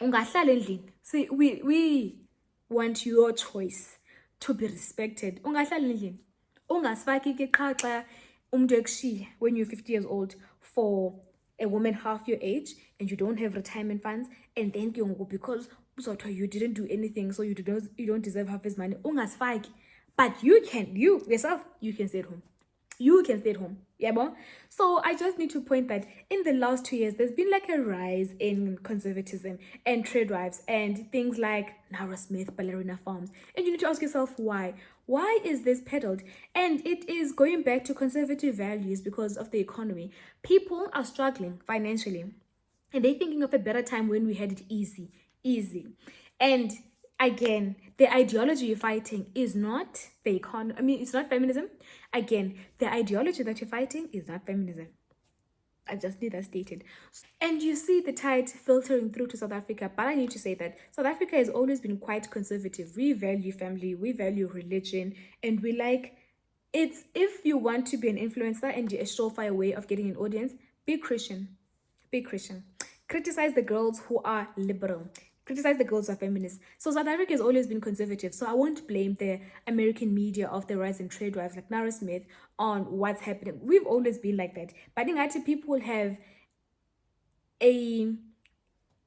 ungahlala endlini. See, we want your choice to be respected. Ungahlala endlini. Ungasifaki ke xa umuntu ekushiya when you're 50 years old for a woman half your age and you don't have retirement funds, and then because you didn't do anything, so you don't deserve half his money. Ungasifaki. But you yourself can stay at home. You can stay at home. Yeah, bon? So I just need to point that in the last 2 years, there's been like a rise in conservatism and trade wives and things like Nara Smith, ballerina farms. And you need to ask yourself why. Why is this peddled? And it is going back to conservative values because of the economy. People are struggling financially. And they're thinking of a better time when we had it easy. And again, the ideology you're fighting is not the economy. I mean, it's not feminism. Again, the ideology that you're fighting is not feminism. I just need that stated. And you see the tide filtering through to South Africa. But I need to say that South Africa has always been quite conservative. We value family, we value religion, and we like it's if you want to be an influencer and a surefire way of getting an audience, be Christian. Be Christian. Criticize the girls who are liberal. Criticize the girls who are feminists. So South Africa has always been conservative. So I won't blame the American media of the rise in trade wives like Nara Smith on what's happening. We've always been like that. But I think actually people have a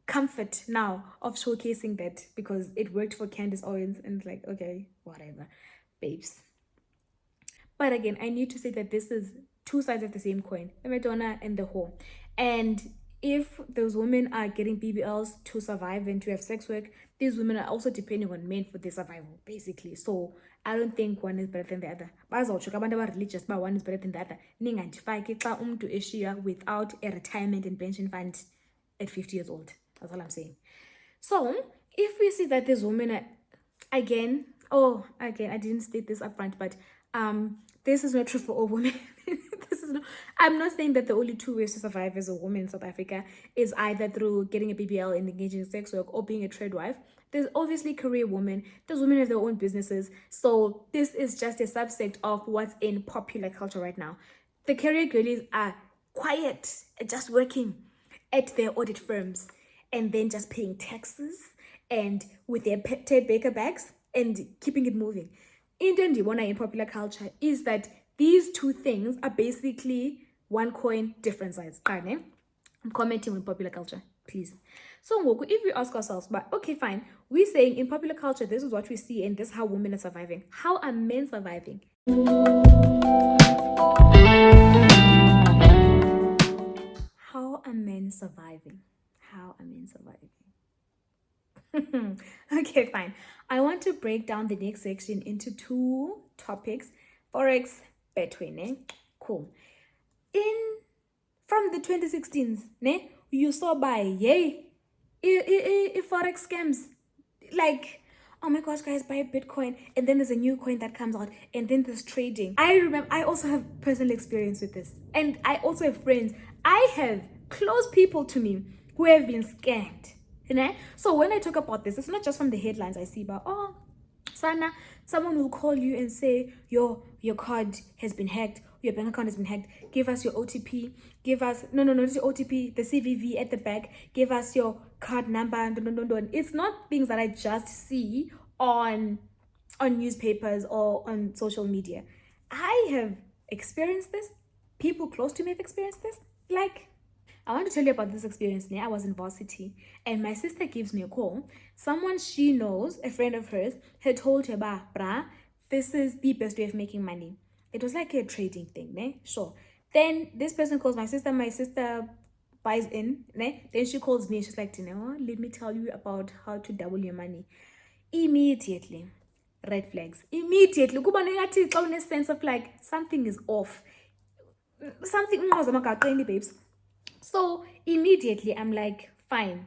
comfort now of showcasing that because it worked for Candace Owens and it's like, okay, whatever, babes. But again, I need to say that this is two sides of the same coin, the Madonna and the whore. And if those women are getting BBLs to survive and to have sex work, these women are also depending on men for their survival, basically. So I don't think one is better than the other. Religious, but one is better than the other. Without a retirement and pension fund at 50 years old. That's all I'm saying. So if we see that these women are, again, I didn't state this up front, but this is not true for all women. I'm not saying that the only two ways to survive as a woman in South Africa is either through getting a BBL and engaging in sex work or being a trade wife. There's obviously career women. Those women have their own businesses. So this is just a subset of what's in popular culture right now. The career girlies are quiet, just working at their audit firms and then just paying taxes and with their Ted Baker bags and keeping it moving. In popular culture is that these two things are basically one coin, different sides. I'm commenting on popular culture, please. So if we ask ourselves, but okay, fine, we're saying in popular culture, this is what we see and this is how women are surviving. How are men surviving? How are men surviving? How are men surviving? Okay, fine. I want to break down the next section into two topics. Forex, between, cool. From the 2016s, you saw by forex scams, like, oh my gosh, guys, buy Bitcoin, and then there's a new coin that comes out, and then there's trading. I remember, I also have personal experience with this, and I also have friends. I have close people to me who have been scammed. So when I talk about this, it's not just from the headlines I see, but Sana, someone will call you and say, your card has been hacked, your bank account has been hacked, give us your OTP, give us, not your OTP, the CVV at the back, give us your card number, It's not things that I just see on newspapers or on social media. I have experienced this. People close to me have experienced this. Like, I want to tell you about this experience. I was in varsity and my sister gives me a call. Someone she knows, a friend of hers, had told her, brah, this is the best way of making money. It was like a trading thing, Sure. Then this person calls my sister buys in, Then she calls me and she's like, let me tell you about how to double your money. immediately red flags. Immediately kuba negathi xa une sense of like something is off. Something babes. So immediately I'm like, fine.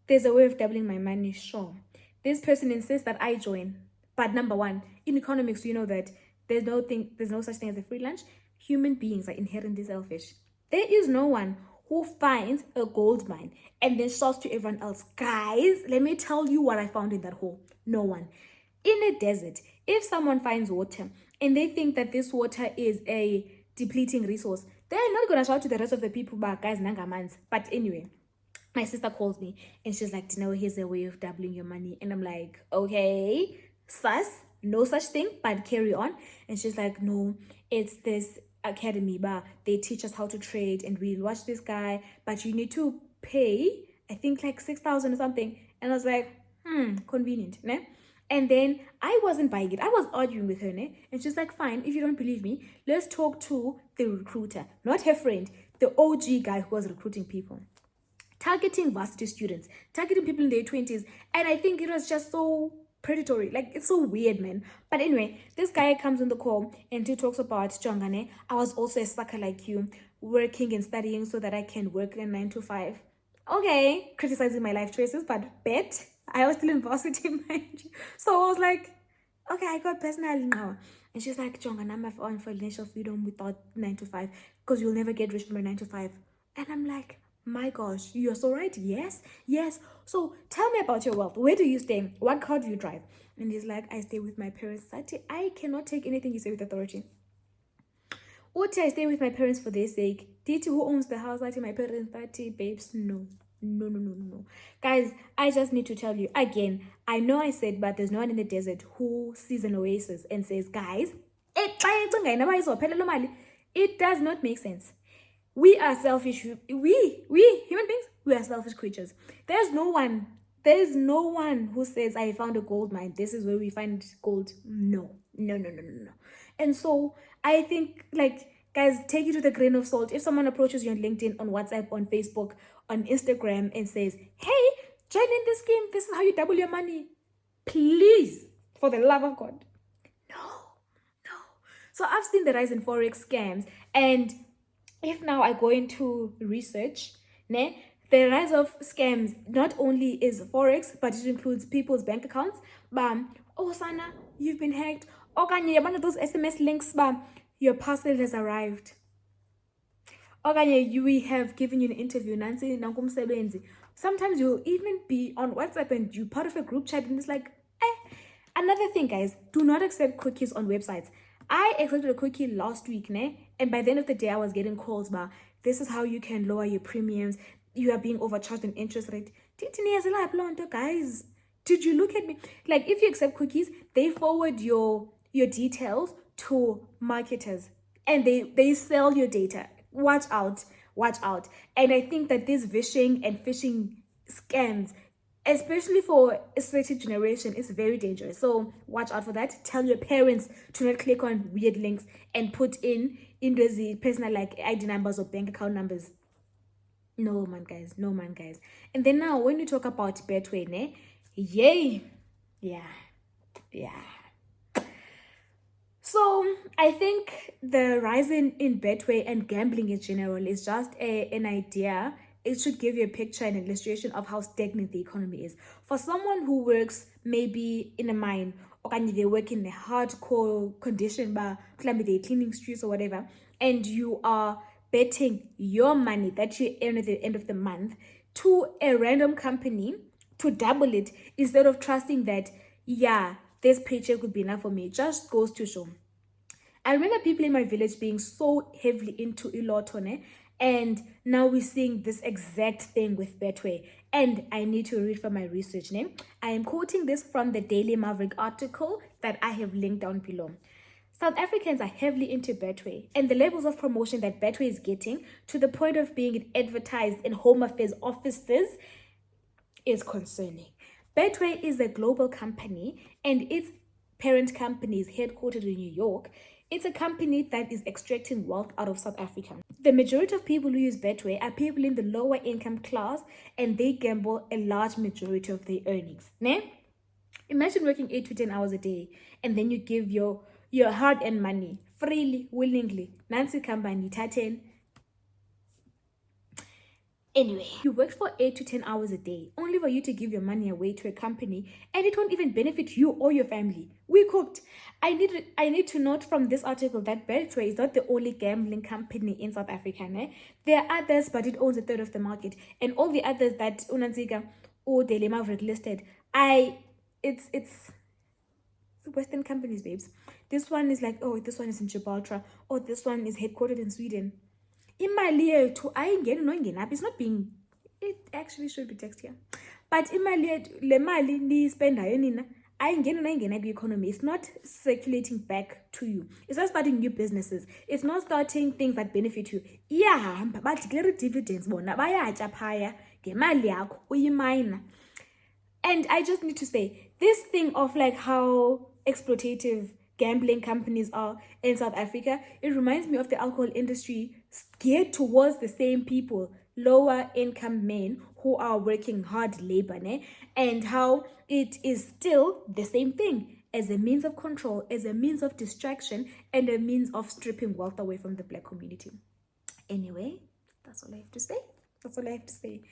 There's a way of doubling my money, sure. This person insists that I join. But number one, in economics, you know that there's no such thing as a free lunch. Human beings are inherently selfish. There is no one who finds a gold mine and then shouts to everyone else, guys, let me tell you what I found in that hole. No one. In a desert, if someone finds water and they think that this water is a depleting resource, they're not going to shout to the rest of the people, guys, nangamans. But anyway, my sister calls me and she's like, Dino, here's a way of doubling your money. And I'm like, okay, sus, no such thing, but carry on. And she's like, no, it's this academy, but they teach us how to trade and we watch this guy, but you need to pay, I think like 6,000 or something. And I was like, convenient, ne? And then I wasn't buying it. I was arguing with her, ne? And she's like, fine, if you don't believe me, let's talk to the recruiter, not her friend, the OG guy who was recruiting people. Targeting varsity students, targeting people in their 20s. And I think it was just so predatory. Like, it's so weird, man. But anyway, this guy comes on the call and he talks about, Jongane, I was also a sucker like you, working and studying so that I can work in 9 to 5. Okay, criticizing my life choices, but bet I was still in varsity, mind you. So I was like, okay, I got personality now. And she's like, Jongane, I'm on financial freedom without 9 to 5 because you'll never get rich from a 9 to 5. And I'm like, my gosh, you're so right. Yes. So tell me about your wealth. Where do you stay? What car do you drive? And he's like, I stay with my parents. I cannot take anything you say with authority. Uti, I stay with my parents for their sake. Titi, who owns the house? My parents. Babes, no. Guys, I just need to tell you again. I know I said, but there's no one in the desert who sees an oasis and says, guys, it does not make sense. We are selfish. We human beings, we are selfish creatures. There's no one who says, I found a gold mine. This is where we find gold. No. And so I think, like, guys, take it with a grain of salt. If someone approaches you on LinkedIn, on WhatsApp, on Facebook, on Instagram, and says, hey, join in this scheme. This is how you double your money. Please, for the love of God. No. So I've seen the rise in Forex scams. And if now I go into research, the rise of scams not only is Forex, but it includes people's bank accounts. Oh, Sana, you've been hacked. Okay, one of those SMS links, your parcel has arrived. Okay, we have given you an interview. Nancy, sometimes you'll even be on WhatsApp and you're part of a group chat and it's like, Another thing, guys, do not accept cookies on websites. I accepted a cookie last week, and by the end of the day, I was getting calls about this is how you can lower your premiums. You are being overcharged an interest rate. Guys, did you look at me? Like, if you accept cookies, they forward your details to marketers and they sell your data. Watch out. And I think that this vishing and phishing scams, especially for a certain generation, is very dangerous. So watch out for that. Tell your parents to not click on weird links and put in the personal like ID numbers or bank account numbers. No man guys. And then now when you talk about Betway, yay. Yeah. So I think the rise in Betway and gambling in general is just an idea. It should give you a picture and illustration of how stagnant the economy is. For someone who works maybe in a mine, or they work in a hardcore condition, but they're cleaning streets or whatever, and you are betting your money that you earn at the end of the month to a random company to double it instead of trusting that, this paycheck would be enough for me, just goes to show. I remember people in my village being so heavily into Ilotone, and now we're seeing this exact thing with Betway. And I need to read from my research name. I am quoting this from the Daily Maverick article that I have linked down below. South Africans are heavily into Betway, and the levels of promotion that Betway is getting to the point of being advertised in Home Affairs offices is concerning. Betway is a global company, and its parent company is headquartered in New York. It's a company that is extracting wealth out of South Africa. The majority of people who use Betway are people in the lower income class, and they gamble a large majority of their earnings. Imagine working 8 to 10 hours a day and then you give your hard-earned money freely, willingly. Nancy company, Taten. Anyway, you worked for 8 to 10 hours a day, only for you to give your money away to a company, and it won't even benefit you or your family. We cooked. I need to note from this article that Betway is not the only gambling company in South Africa. There are others, but it owns a third of the market, and all the others that Unanzika or Daily Maverick listed, it's Western companies, babes. This one is like, oh, this one is in Gibraltar, or this one is headquartered in Sweden. Imali yethu ayingeni nongenaphi. It's not being, it actually should be text here, but imali yethu, le mali niyispendayo nina ayingeni nongena kwi-economy. It's not circulating back to you. It's not starting new businesses. It's not starting things that benefit you. Iyahamba badeclare dividends bona bayatya phaya ngemali yakho uyimayina. And I just need to say, this thing of like how exploitative gambling companies are in South Africa, it reminds me of the alcohol industry geared towards the same people, lower income men who are working hard labor, and how it is still the same thing as a means of control, as a means of distraction, and a means of stripping wealth away from the Black community. Anyway, that's all I have to say. That's all I have to say.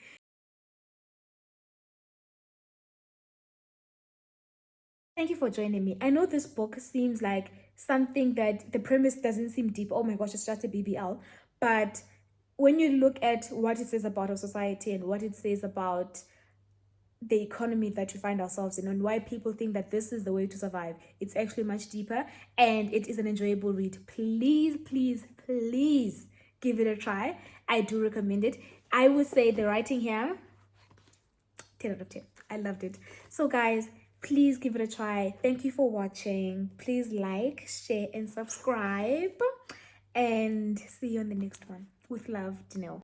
Thank you for joining me. I know this book seems like something that the premise doesn't seem deep. Oh my gosh, it's just a BBL. But when you look at what it says about our society and what it says about the economy that we find ourselves in and why people think that this is the way to survive, it's actually much deeper and it is an enjoyable read. Please, please, please give it a try. I do recommend it. I would say the writing here, 10 out of 10. I loved it. So guys, please give it a try. Thank you for watching. Please like, share, and subscribe. And see you on the next one. With love, Dini.